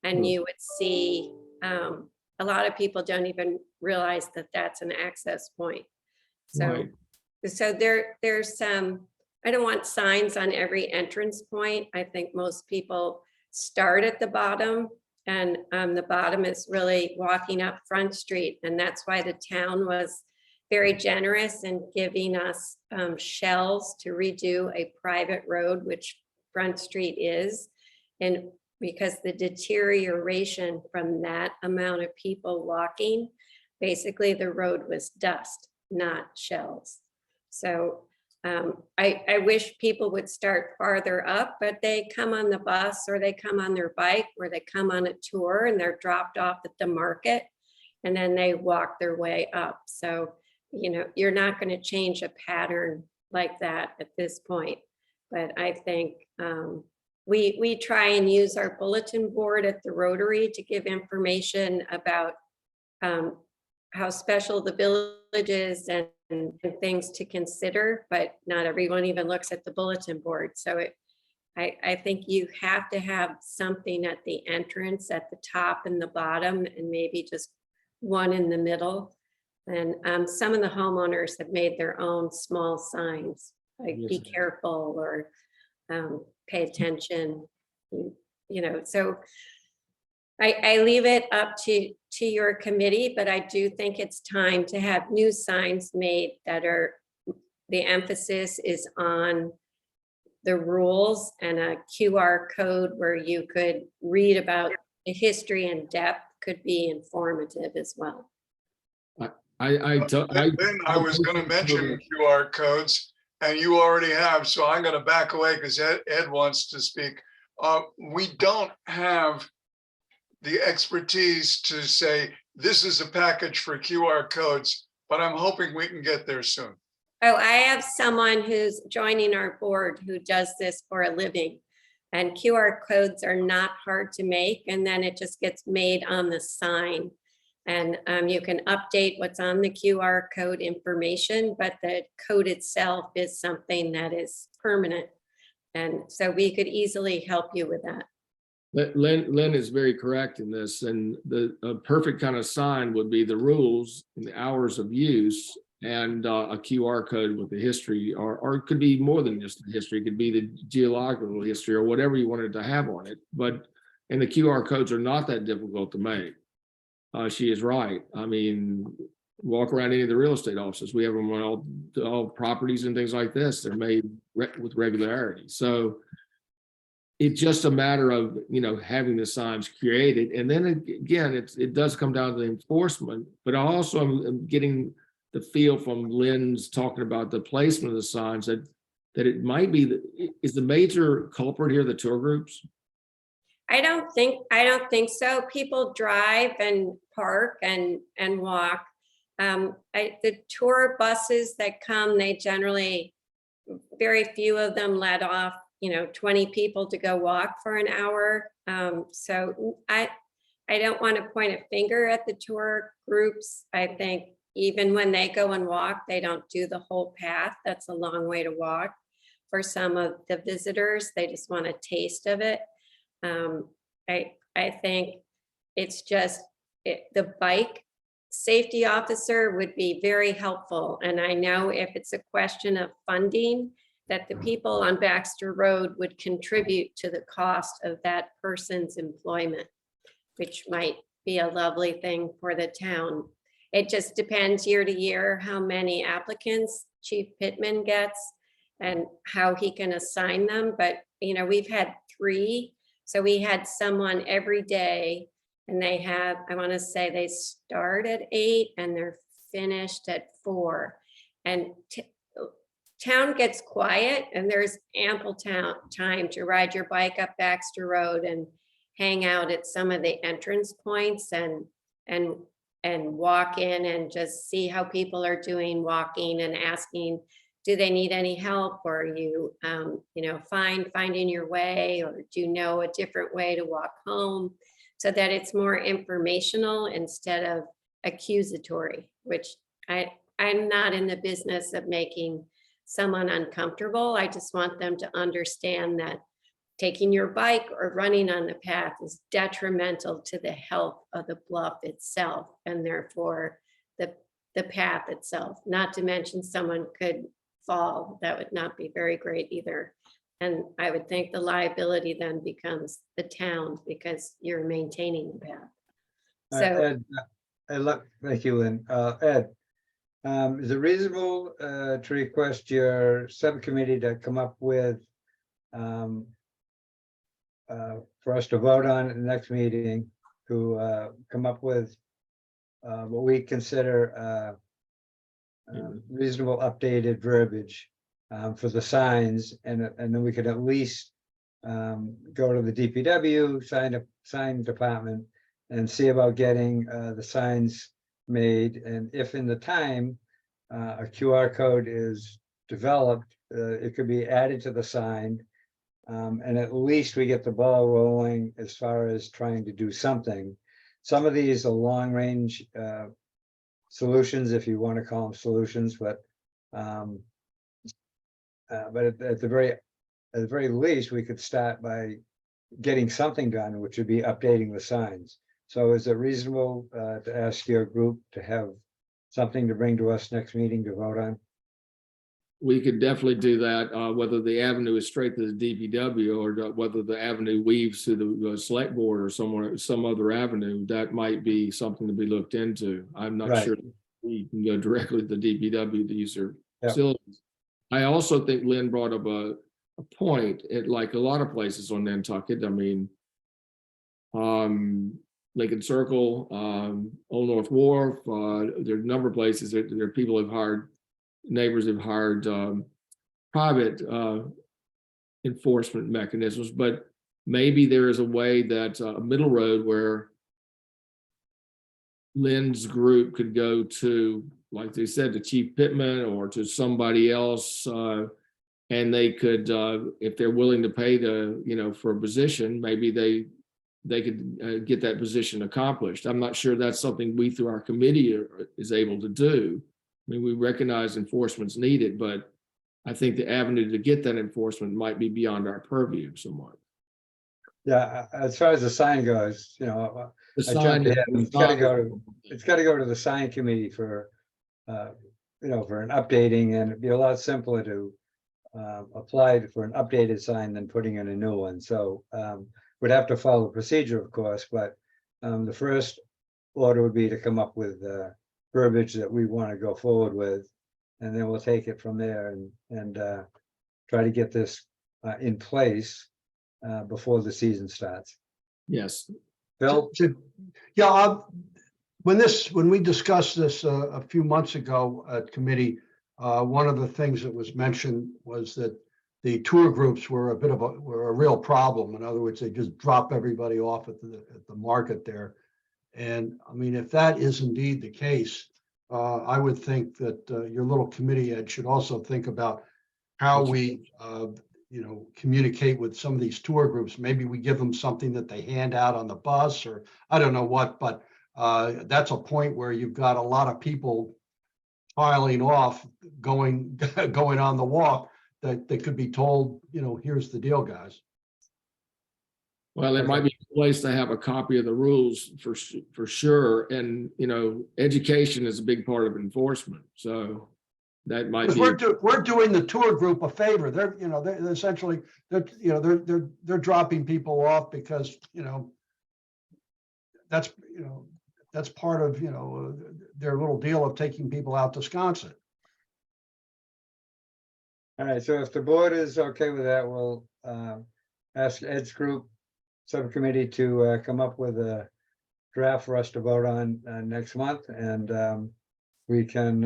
And you would see, a lot of people don't even realize that that's an access point. So, Right. so there's some, I don't want signs on every entrance point. I think most people start at the bottom, and the bottom is really walking up Front Street. And that's why the town was very generous in giving us shells to redo a private road, which Front Street is. And because the deterioration from that amount of people walking, basically the road was dust, not shells. So I wish people would start farther up, but they come on the bus or they come on their bike or they come on a tour and they're dropped off at the market and then they walk their way up. So, you know, you're not going to change a pattern like that at this point. But I think we try and use our bulletin board at the Rotary to give information about how special the village is and things to consider, but not everyone even looks at the bulletin board. So I think you have to have something at the entrance, at the top and the bottom, and maybe just one in the middle. And some of the homeowners have made their own small signs, like Yes, be it is. careful or pay attention, you know, so I leave it up to your committee, but I do think it's time to have new signs made that are, the emphasis is on the rules, and a QR code where you could read about the history in depth could be informative as well. Lynn, I was going to mention QR codes and you already have, so I'm going to back away because Ed wants to speak. We don't have the expertise to say, this is a package for QR codes, but I'm hoping we can get there soon. Oh, I have someone who's joining our board who does this for a living. And QR codes are not hard to make, and then it just gets made on the sign. And you can update what's on the QR code information, but the code itself is something that is permanent. And so we could easily help you with that. Lynn is very correct in this, and a perfect kind of sign would be the rules and the hours of use and a QR code with the history, or it could be more than just the history. It could be the geological history or whatever you wanted to have on it. And the QR codes are not that difficult to make. She is right. I mean, walk around any of the real estate offices. We have them on all properties and things like this. They're made with regularity. So it's just a matter of, you know, having the signs created. And then again, it does come down to the enforcement, but I also am getting the feel from Lynn's talking about the placement of the signs that it might be, is the major culprit here the tour groups? I don't think so. People drive and park and walk. The tour buses that come, they generally, very few of them let off, 20 people to go walk for an hour. So I don't want to point a finger at the tour groups. I think even when they go and walk, they don't do the whole path. That's a long way to walk. For some of the visitors, they just want a taste of it. I think it's just the bike safety officer would be very helpful. And I know if it's a question of funding, that the people on Baxter Road would contribute to the cost of that person's employment, which might be a lovely thing for the town. It just depends year to year how many applicants Chief Pittman gets and how he can assign them. But, we've had 3. So we had someone every day, and they have, I want to say they start at 8 and they're finished at 4. And town gets quiet and there's ample time to ride your bike up Baxter Road and hang out at some of the entrance points and walk in and just see how people are doing walking and asking, do they need any help? Or are you, finding your way, or do you know a different way to walk home? So that it's more informational instead of accusatory, which I'm not in the business of making someone uncomfortable. I just want them to understand that taking your bike or running on the path is detrimental to the health of the bluff itself, and therefore the path itself. Not to mention someone could fall. That would not be very great either. And I would think the liability then becomes the town because you're maintaining the path. So Ed, thank you, Lynn. Ed, is it reasonable to request your subcommittee to come up with for us to vote on at the next meeting, to come up with what we consider reasonable updated verbiage for the signs, and then we could at least go to the DPW sign department and see about getting the signs made, and if in the time a QR code is developed, it could be added to the sign. And at least we get the ball rolling as far as trying to do something. Some of these are long range solutions, if you want to call them solutions, but at the very least, we could start by getting something done, which would be updating the signs. So is it reasonable to ask your group to have something to bring to us next meeting to vote on? We could definitely do that, whether the avenue is straight to the DPW or whether the avenue weaves to the select board or somewhere, some other avenue. That might be something to be looked into. I'm not Right. sure we can go directly to the DPW to use their Yep. facilities. I also think Lynn brought up a point at, like a lot of places on Nantucket. I mean, Lincoln Circle, Old North Wharf, there are a number of places that there are people have hired, neighbors have hired private enforcement mechanisms, but maybe there is a way that a middle road where Lynn's group could go to, like they said, to Chief Pittman or to somebody else, and they could, if they're willing to pay for a position, maybe they could get that position accomplished. I'm not sure that's something we through our committee is able to do. I mean, we recognize enforcement's needed, but I think the avenue to get that enforcement might be beyond our purview somewhat. Yeah, as far as the sign goes, The I jumped sign, ahead. It's got to go to the sign committee for, for an updating, and it'd be a lot simpler to apply for an updated sign than putting in a new one. So we'd have to follow the procedure, of course, but the first order would be to come up with verbiage that we want to go forward with, and then we'll take it from there and try to get this in place before the season starts. yes. Bill? Yeah, when we discussed this a few months ago at committee, one of the things that was mentioned was that the tour groups were a real problem. In other words, they just drop everybody off at the market there. And I mean, if that is indeed the case, I would think that your little committee, Ed, should also think about how we communicate with some of these tour groups. Maybe we give them something that they hand out on the bus, or I don't know what, but that's a point where you've got a lot of people piling off, going on the walk, that they could be told, here's the deal, guys. Well, it might be a place to have a copy of the rules for sure. And, education is a big part of enforcement. So that might be. We're doing the tour group a favor. They're essentially, they're dropping people off because, that's part of, their little deal of taking people out to Sconset. All right, so if the board is okay with that, we'll ask Ed's group subcommittee to come up with a draft for us to vote on next month, and we can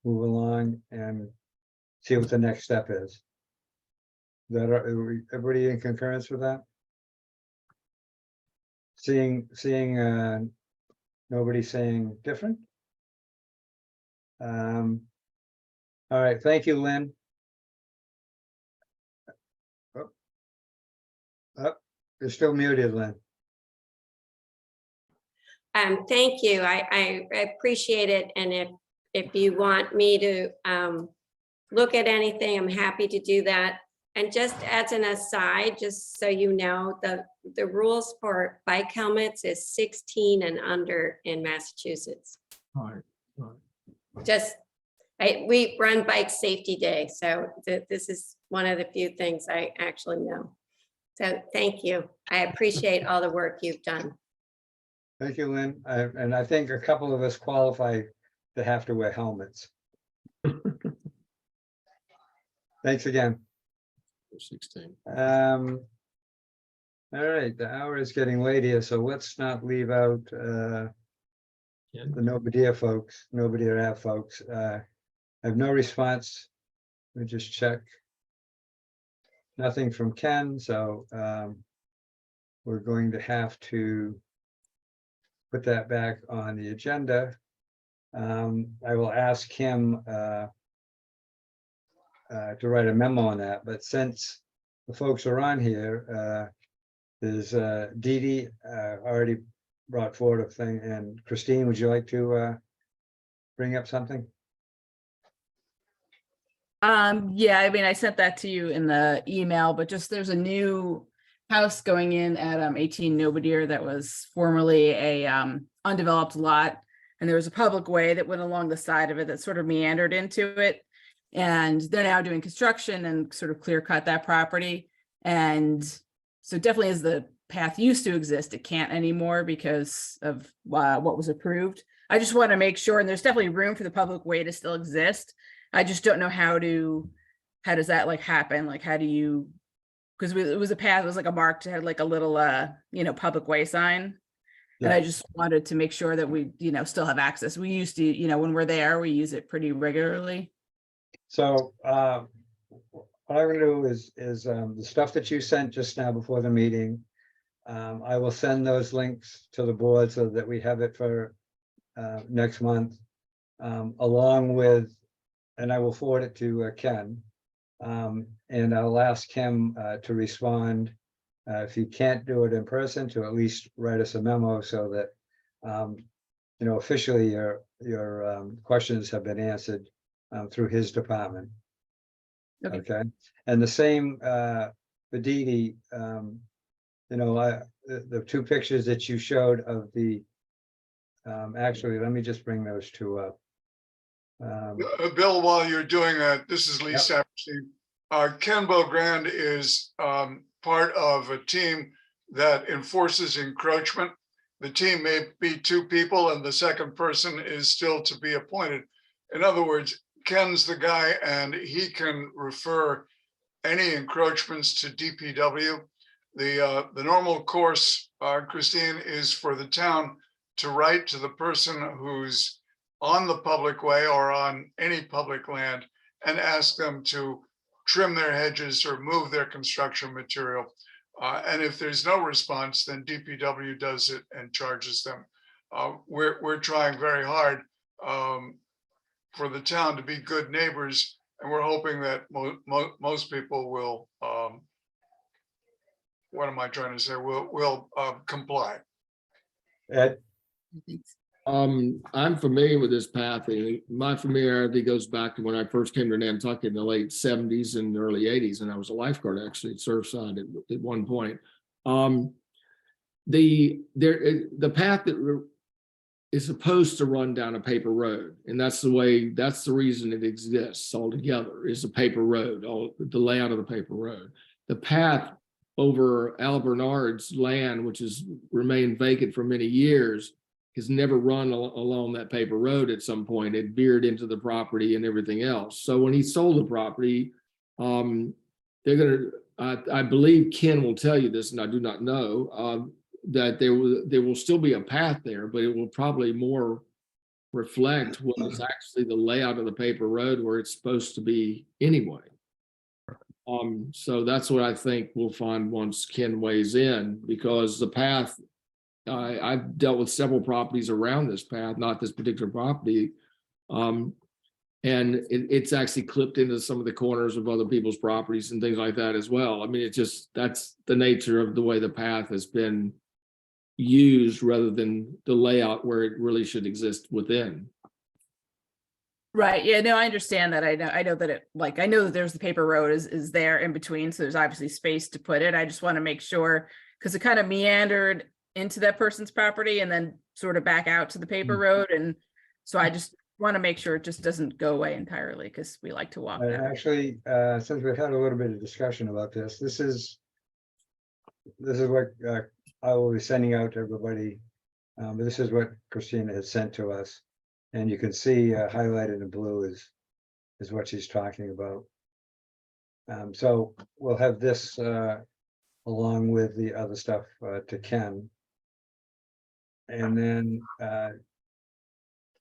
move along and see what the next step is. Is that everybody in concurrence with that? Seeing nobody saying different. All right, thank you, Lynn. You're still muted, Lynn. Thank you. I appreciate it. And if you want me to look at anything, I'm happy to do that. And just as an aside, just so you know, the rules for bike helmets is 16 and under in Massachusetts. All right. All right. Just, we run Bike Safety Day, so this is one of the few things I actually know. So thank you. I appreciate all the work you've done. Thank you, Lynn. And I think a couple of us qualify to have to wear helmets. Thanks again. 16. All right, the hour is getting late here, so let's not leave out Yeah. the Nobody folks, Nobody have folks. I have no response. Let me just check. Nothing from Ken, so we're going to have to put that back on the agenda. I will ask him to write a memo on that, but since the folks are on here, there's Dee Dee already brought forward a thing, and Christine, would you like to bring up something? Yeah, I mean, I sent that to you in the email, but just there's a new house going in at 18 Nobodere that was formerly a undeveloped lot. And there was a public way that went along the side of it that sort of meandered into it. And they're now doing construction and sort of clear cut that property. And so definitely as the path used to exist, it can't anymore because of what was approved. I just want to make sure, and there's definitely room for the public way to still exist. I just don't know how does that like happen? Like, how do you, because it was a path, it was like a marked, had like a little, public way sign. And Yeah. I just wanted to make sure that we, still have access. We used to, when we're there, we use it pretty regularly. So what I'm gonna do is the stuff that you sent just now before the meeting. I will send those links to the board so that we have it for next month, along with, and I will forward it to Ken. And I'll ask him to respond, if you can't do it in person, to at least write us a memo so that officially your questions have been answered through his department. Okay. Okay, and the same for Dee Dee. The two pictures that you showed of the, actually, let me just bring those two up. Bill, while you're doing that, this is Lee Saperstein. Ken Beaugrand is part of a team that enforces encroachment. The team may be two people and the second person is still to be appointed. In other words, Ken's the guy and he can refer any encroachments to DPW. The normal course, Christine, is for the town to write to the person who's on the public way or on any public land and ask them to trim their hedges or move their construction material. And if there's no response, then DPW does it and charges them. We're trying very hard for the town to be good neighbors, and we're hoping that most people will, what am I trying to say, will comply. Ed, I'm familiar with this path. My familiarity goes back to when I first came to Nantucket in the late 70s and early 80s, and I was a lifeguard actually at Surfside at one point. The path that is supposed to run down a paper road, and that's the reason it exists altogether, is a paper road, the layout of the paper road. The path over Al Bernard's land, which has remained vacant for many years, has never run along that paper road. At some point it veered into the property and everything else. So when he sold the property, they're gonna, I believe Ken will tell you this, and I do not know, that there will still be a path there, but it will probably more reflect what is actually the layout of the paper road where it's supposed to be anyway. So that's what I think we'll find once Ken weighs in, because the path, I've dealt with several properties around this path, not this particular property. And it's actually clipped into some of the corners of other people's properties and things like that as well. I mean, that's the nature of the way the path has been used rather than the layout where it really should exist within. Right, yeah, no, I understand that. I know that I know that there's the paper road is there in between, so there's obviously space to put it. I just want to make sure, because it kind of meandered into that person's property and then sort of back out to the paper road. And so I just want to make sure it just doesn't go away entirely, because we like to walk that. Actually, since we've had a little bit of discussion about this, this is what I will be sending out to everybody. This is what Christina has sent to us. And you can see highlighted in blue is what she's talking about. So we'll have this along with the other stuff to Ken. And then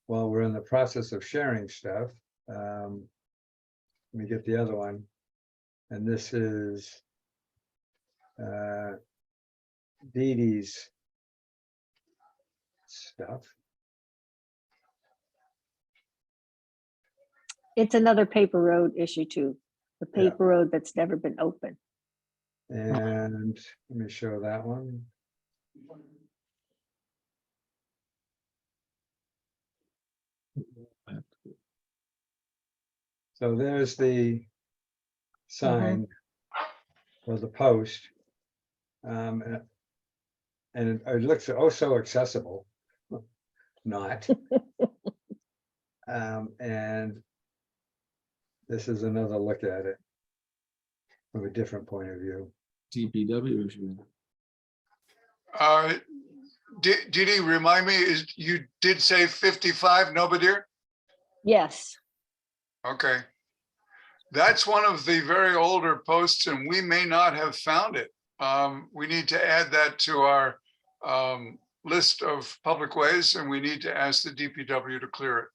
while we're in the process of sharing stuff, let me get the other one. And this is Dee Dee's stuff. It's another paper road issue too. The Yeah. paper road that's never been open. And let me show that one. So there's the sign or the post. And it looks oh so accessible. Not. And this is another look at it from a different point of view. DPW issue. Did he remind me, you did say 55 Nobodere? Yes, Okay. That's one of the very older posts and we may not have found it. We need to add that to our list of public ways and we need to ask the DPW to clear it.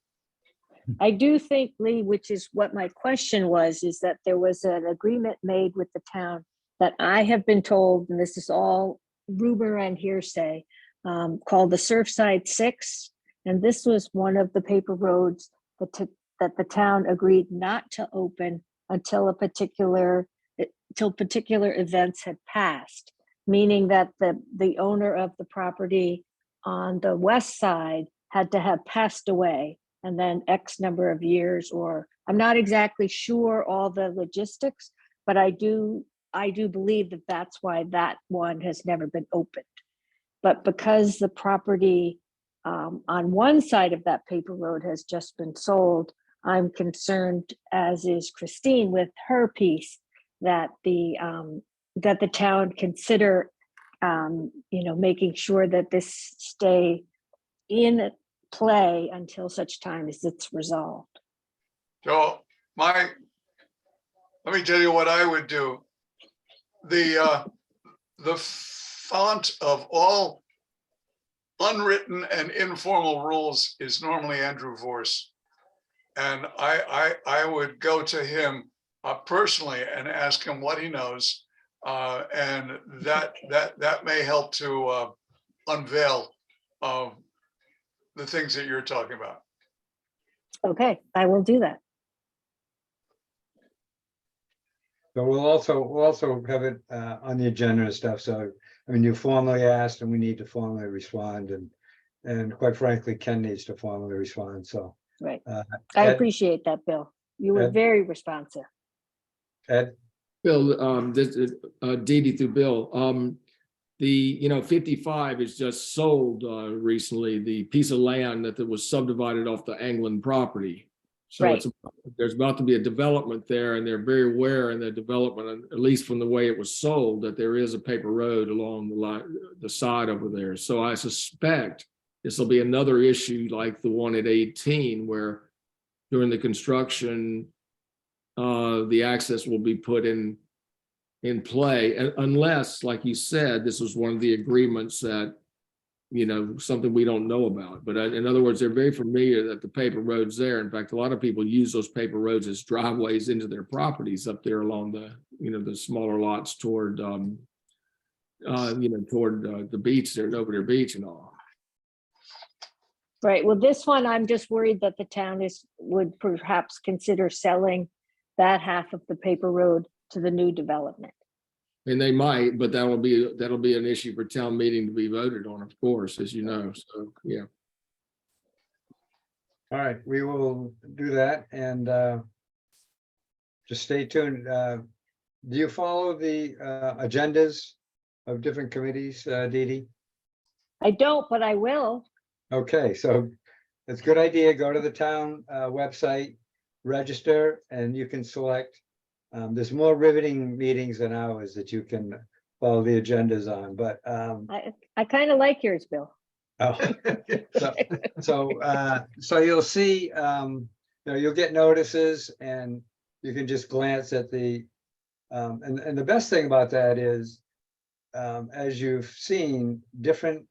I do think, Lee, which is what my question was, is that there was an agreement made with the town that I have been told, and this is all rumor and hearsay, called the Surfside 6. And this was one of the paper roads that the town agreed not to open until particular events had passed, meaning that the owner of the property on the west side had to have passed away, and then X number of years, or I'm not exactly sure all the logistics, but I do believe that that's why that one has never been opened. But because the property on one side of that paper road has just been sold, I'm concerned, as is Christine with her piece, that the town consider, making sure that this stay in play until such time as it's resolved. So let me tell you what I would do. The font of all unwritten and informal rules is normally Andrew Vorse. And I would go to him personally and ask him what he knows. And that may help to unveil the things that you're talking about. Okay, I will do that. So we'll also have it on the agenda and stuff. So, I mean, you formally asked and we need to formally respond, and quite frankly, Ken needs to formally respond. So, Right. I Ed? appreciate that, Bill. You were Ed? very responsive. Ed, Bill, this is Dee Dee through Bill. The 55 is just sold recently, the piece of land that was subdivided off the Anglin property. So Right. There's about to be a development there, and they're very aware in the development, at least from the way it was sold, that there is a paper road along the side over there. So I suspect this will be another issue like the one at 18, where during the construction, the access will be put in play, unless, like you said, this was one of the agreements that, something we don't know about. But in other words, they're very familiar that the paper road's there. In fact, a lot of people use those paper roads as driveways into their properties up there along the smaller lots toward, toward the beach there, Belvedere Beach and all. Right. Well, this one, I'm just worried that the town would perhaps consider selling that half of the paper road to the new development. And they might, but that'll be an issue for town meeting to be voted on, of course, as you know. So, yeah. All right, we will do that and just stay tuned. Do you follow the agendas of different committees, Dee Dee? I don't, but I will. Okay, so it's a good idea. Go to the town website, register, and you can select. There's more riveting meetings than ours that you can follow the agendas on, but I kind of like yours, Bill. oh, so you'll see, you'll get notices and you can just glance at the, and the best thing about that is, as you've seen, different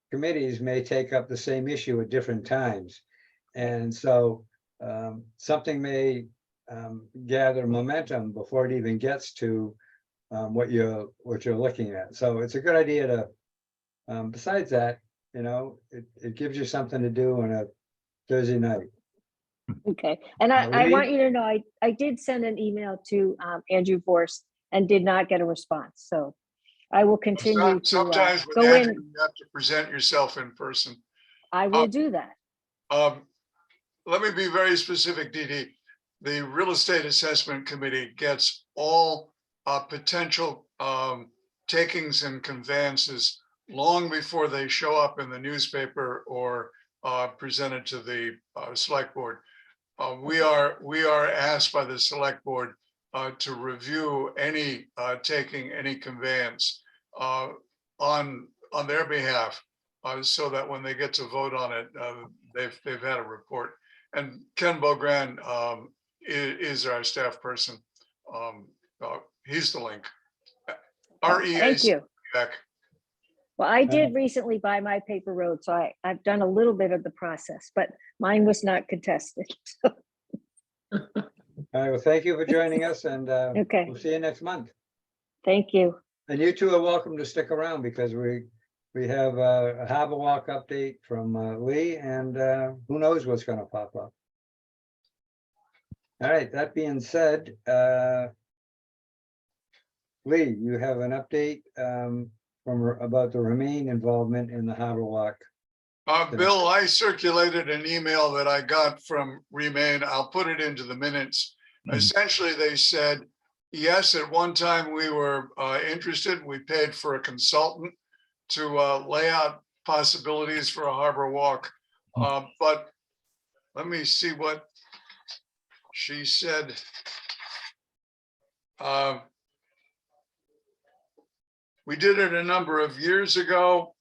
committees may take up the same issue at different times. And so something may gather momentum before it even gets to what you're looking at. So it's a good idea to, besides that, it gives you something to do on a Thursday night. Okay, and I Lee? want you to know, I did send an email to Andrew Vorst and did not get a response, so I will continue to Sometimes with go Andrew, in. you have to present yourself in person. I will do that. Let me be very specific, Dee Dee. The Real Estate Assessment Committee gets all potential takings and conveyances long before they show up in the newspaper or presented to the select board. We are asked by the select board to review any taking, any conveyance on their behalf, so that when they get to vote on it, they've had a report. And Ken Bogran is our staff person. He's the link. Thank you. Beck. Well, I did recently buy my paper road, so I've done a little bit of the process, but mine was not contested. All right, well, thank you for joining us and Okay. we'll see you next month. Thank you. And you two are welcome to stick around because we have a Harbor Walk update from Lee and who knows what's going to pop up. All right, that being said, Lee, you have an update about the Remain involvement in the Harbor Walk. Bill, I circulated an email that I got from Remain. I'll put it into the minutes. Essentially, they said, yes, at one time we were interested. We paid for a consultant to lay out possibilities for a harbor walk. But let me see what she said. We did it a number of years ago.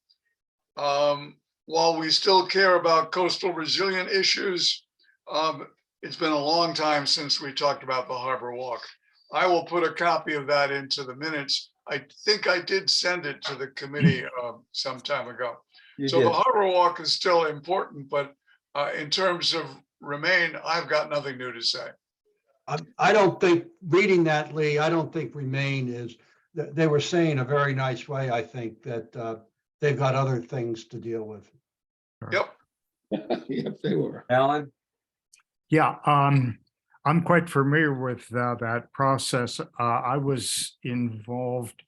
While we still care about coastal resilient issues, it's been a long time since we talked about the harbor walk. I will put a copy of that into the minutes. I think I did send it to the committee some time ago. So the harbor walk is still important, but in terms of Remain, I've got nothing new to say. I don't think, reading that, Lee, I don't think Remain is, they were saying a very nice way, I think, that they've got other things to deal with. Yep. Yep, they were. Alan? Yeah, I'm quite familiar with that process. I was involved.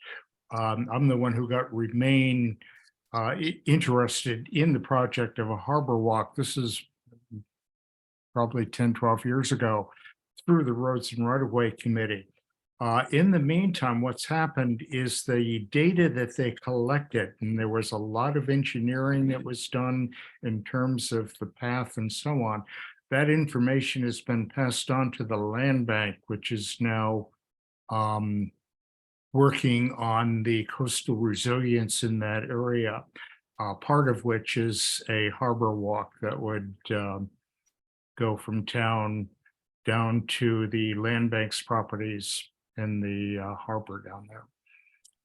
I'm the one who got Remain interested in the project of a harbor walk. This is probably 10, 12 years ago through the Roads and Right-of-Way Committee. In the meantime, what's happened is the data that they collected, and there was a lot of engineering that was done in terms of the path and so on. That information has been passed on to the land bank, which is now working on the coastal resilience in that area, part of which is a harbor walk that would go from town down to the land bank's properties in the harbor down there.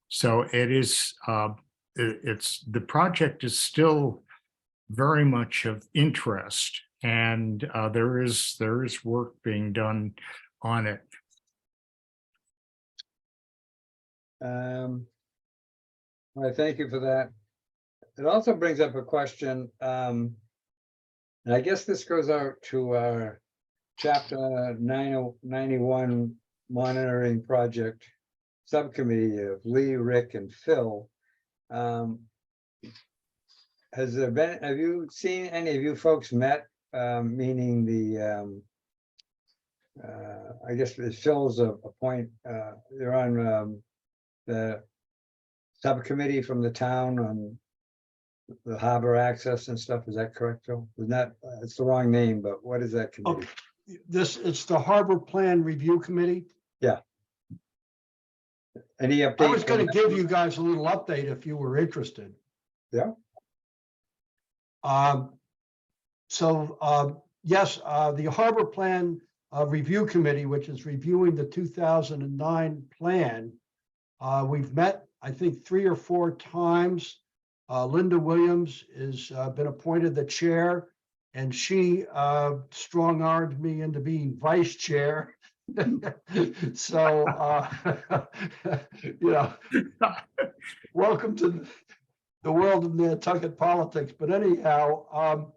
So it is, it's, the project is still very much of interest, and there is work being done on it. Well, thank you for that. It also brings up a question, and I guess this goes out to our Chapter 91 Monitoring Project Subcommittee of Lee, Rick, and Phil. Has there been, have you seen any of you folks met meaning I guess it fills a point, they're on the subcommittee from the town on the harbor access and stuff. Is that correct, Phil? Isn't that, it's the wrong name, but what is that committee? It's the Harbor Plan Review Committee. Any update? I was going to give you guys a little update if you were interested. Yeah. Yes, the Harbor Plan Review Committee, which is reviewing the 2009 plan, we've met, I think, 3 or 4 times. Linda Williams has been appointed the chair, and she strong-armed me into being vice chair. So, welcome to the world of Nantucket politics. But anyhow,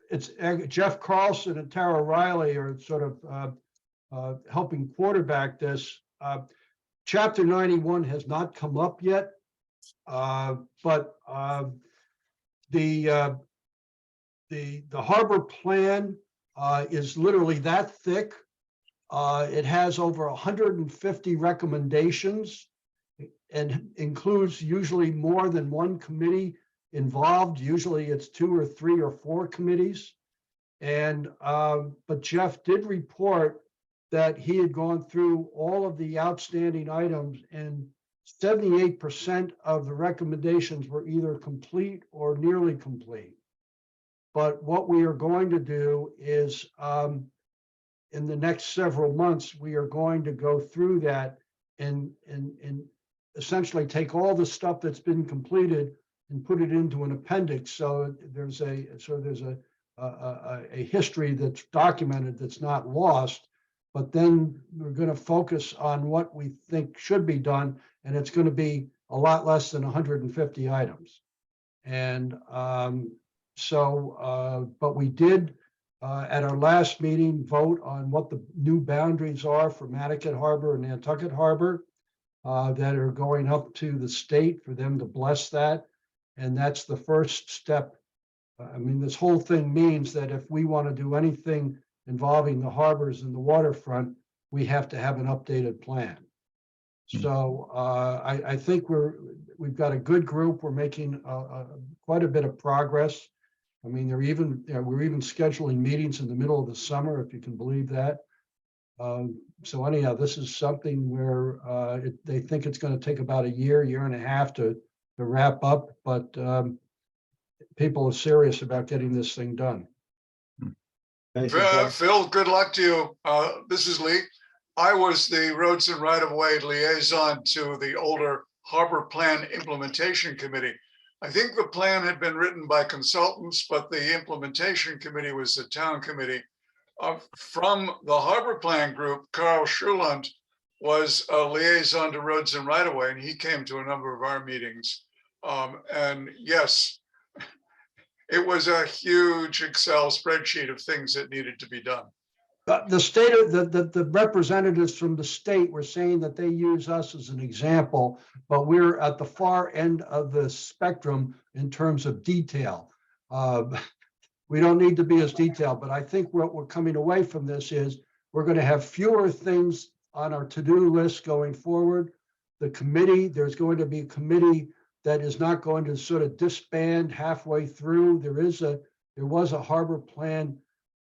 it's Jeff Carlson and Tara Riley are sort of helping quarterback this. Chapter 91 has not come up yet, but the harbor plan is literally that thick. It has over 150 recommendations and includes usually more than one committee involved. Usually it's 2 or 3 or 4 committees. And but Jeff did report that he had gone through all of the outstanding items, and 78% of the recommendations were either complete or nearly complete. But what we are going to do is in the next several months, we are going to go through that and essentially take all the stuff that's been completed and put it into an appendix. So there's a history that's documented that's not lost. But then we're going to focus on what we think should be done, and it's going to be a lot less than 150 items. And but we did at our last meeting vote on what the new boundaries are for Mattocket Harbor and Nantucket Harbor that are going up to the state for them to bless that. And that's the first step. I mean, this whole thing means that if we want to do anything involving the harbors and the waterfront, we have to have an updated plan. So I think we've got a good group. We're making quite a bit of progress. I mean, we're even scheduling meetings in the middle of the summer, if you can believe that. So anyhow, this is something where they think it's going to take about a year and a half to wrap up, but people are serious about getting this thing done. Thank you, Jeff. Phil, good luck to you. This is Lee. I was the Roads and Right-of-Way liaison to the older Harbor Plan Implementation Committee. I think the plan had been written by consultants, but the implementation committee was the town committee. From the Harbor Plan group, Carl Schulund was a liaison to Roads and Right-of-Way, and he came to a number of our meetings. And yes, it was a huge Excel spreadsheet of things that needed to be done. The state of the representatives from the state were saying that they use us as an example, but we're at the far end of the spectrum in terms of detail. We don't need to be as detailed, but I think what we're coming away from this is we're going to have fewer things on our to-do list going forward. The committee, there's going to be a committee that is not going to sort of disband halfway through. There was a harbor plan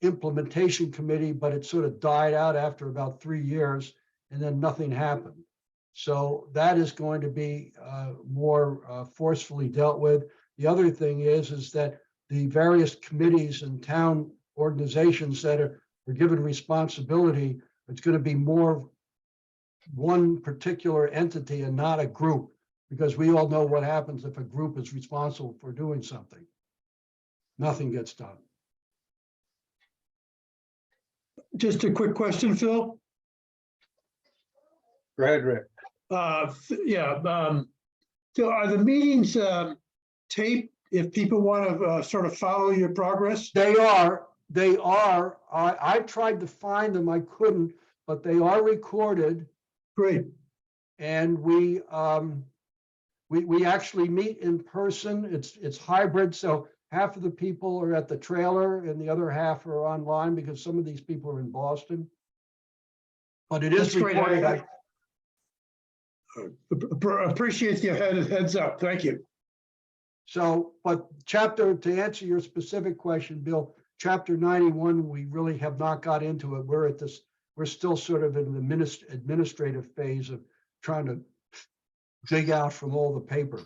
implementation committee, but it sort of died out after about 3 years, and then nothing happened. So that is going to be more forcefully dealt with. The other thing is that the various committees and town organizations that are given responsibility, it's going to be more one particular entity and not a group, because we all know what happens if a group is responsible for doing something. Nothing gets done. Just a quick question, Phil. Go ahead, Rick. So are the meetings taped if people want to sort of follow your progress? They are. I tried to find them. I couldn't, but they are recorded. Great. And we actually meet in person. It's hybrid. So half of the people are at the trailer and the other half are online because some of these people are in Boston. But it is That's great. recorded. Appreciate the heads up. Thank you. So, but to answer your specific question, Bill, chapter 91, we really have not got into it. We're still sort of in the administrative phase of trying to dig out from all the paper.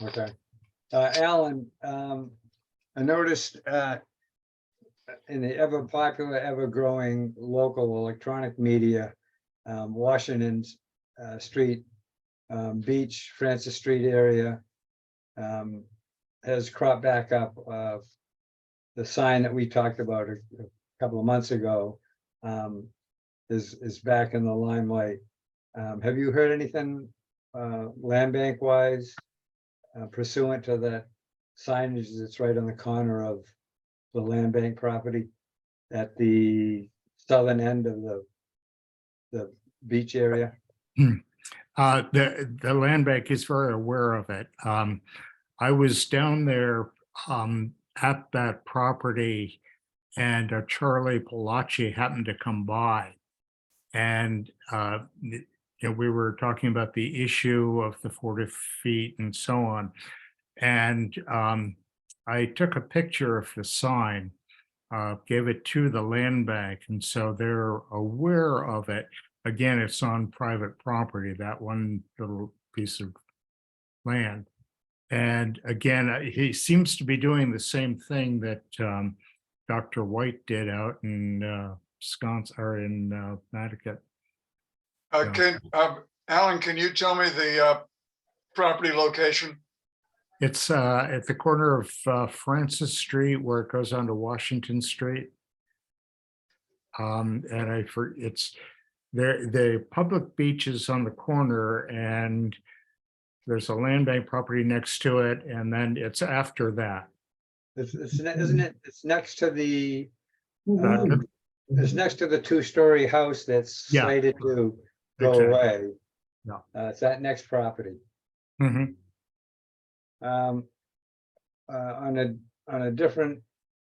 Okay. Alan, I noticed in the ever popular, ever growing local electronic media, Washington's Street, Beach, Francis Street area has cropped back up. The sign that we talked about a couple of months ago is back in the limelight. Have you heard anything land bank wise pursuant to that signage that's right on the corner of the land bank property at the southern end of the beach area? The land bank is very aware of it. I was down there at that property, and Charlie Palacci happened to come by. And we were talking about the issue of the 40 feet and so on. And I took a picture of the sign, gave it to the land bank, and so they're aware of it. Again, it's on private property, that one little piece of land. And again, he seems to be doing the same thing that Dr. White did out in Wisconsin or in Connecticut. Alan, can you tell me the property location? It's at the corner of Francis Street where it goes on to Washington Street. And it's there, the public beach is on the corner, and there's a land bank property next to it, and then it's after that. Isn't it? It's next to the Uh, it's next to the two-story house that's Yeah. slated to go Exactly. away. Yeah. It's that next property. Mhm. On a different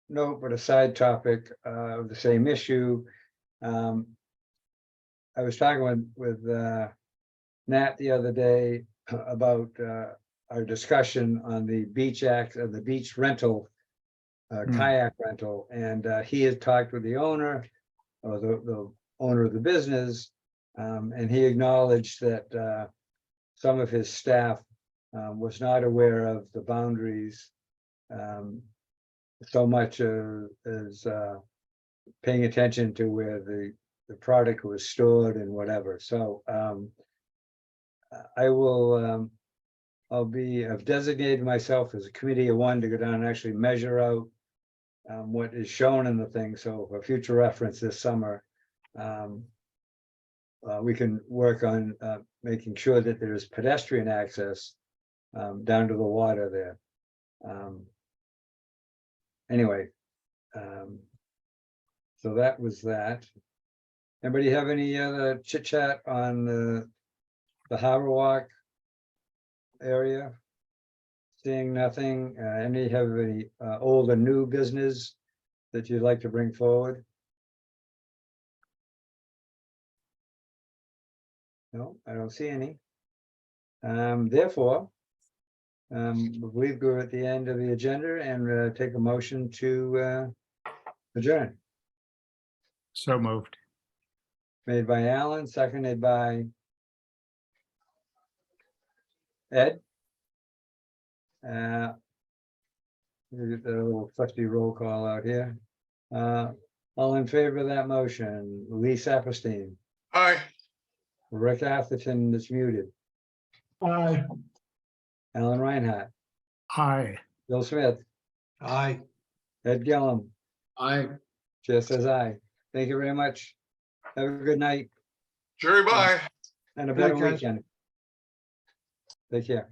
note, but a side topic of the same issue. I was talking with Nat the other day about our discussion on the beach act of the beach rental, kayak rental, and he had talked with the owner or the owner of the business, and he acknowledged that some of his staff was not aware of the boundaries so much as paying attention to where the product was stored and whatever. So I've designated myself as a committee of one to go down and actually measure out what is shown in the thing. So for future reference this summer, we can work on making sure that there is pedestrian access down to the water there. Anyway, so that was that. Anybody have any other chit chat on the Harbor Walk area? Seeing nothing. Any have any old or new business that you'd like to bring forward? No, I don't see any. Therefore, I believe we're at the end of the agenda and take a motion to adjourn. So moved. Made by Alan, seconded by Ed. The little trusty roll call out here. All in favor of that motion, Lee Saperstein, Aye. Rick Atherton is muted, Aye. Alan Reinhardt, Aye. Bill Smith, Aye. Ed Gillum, I. Chair says aye. Thank you very much. Have a good night Jerry, bye. and a better Good night, guys. weekend. Take care.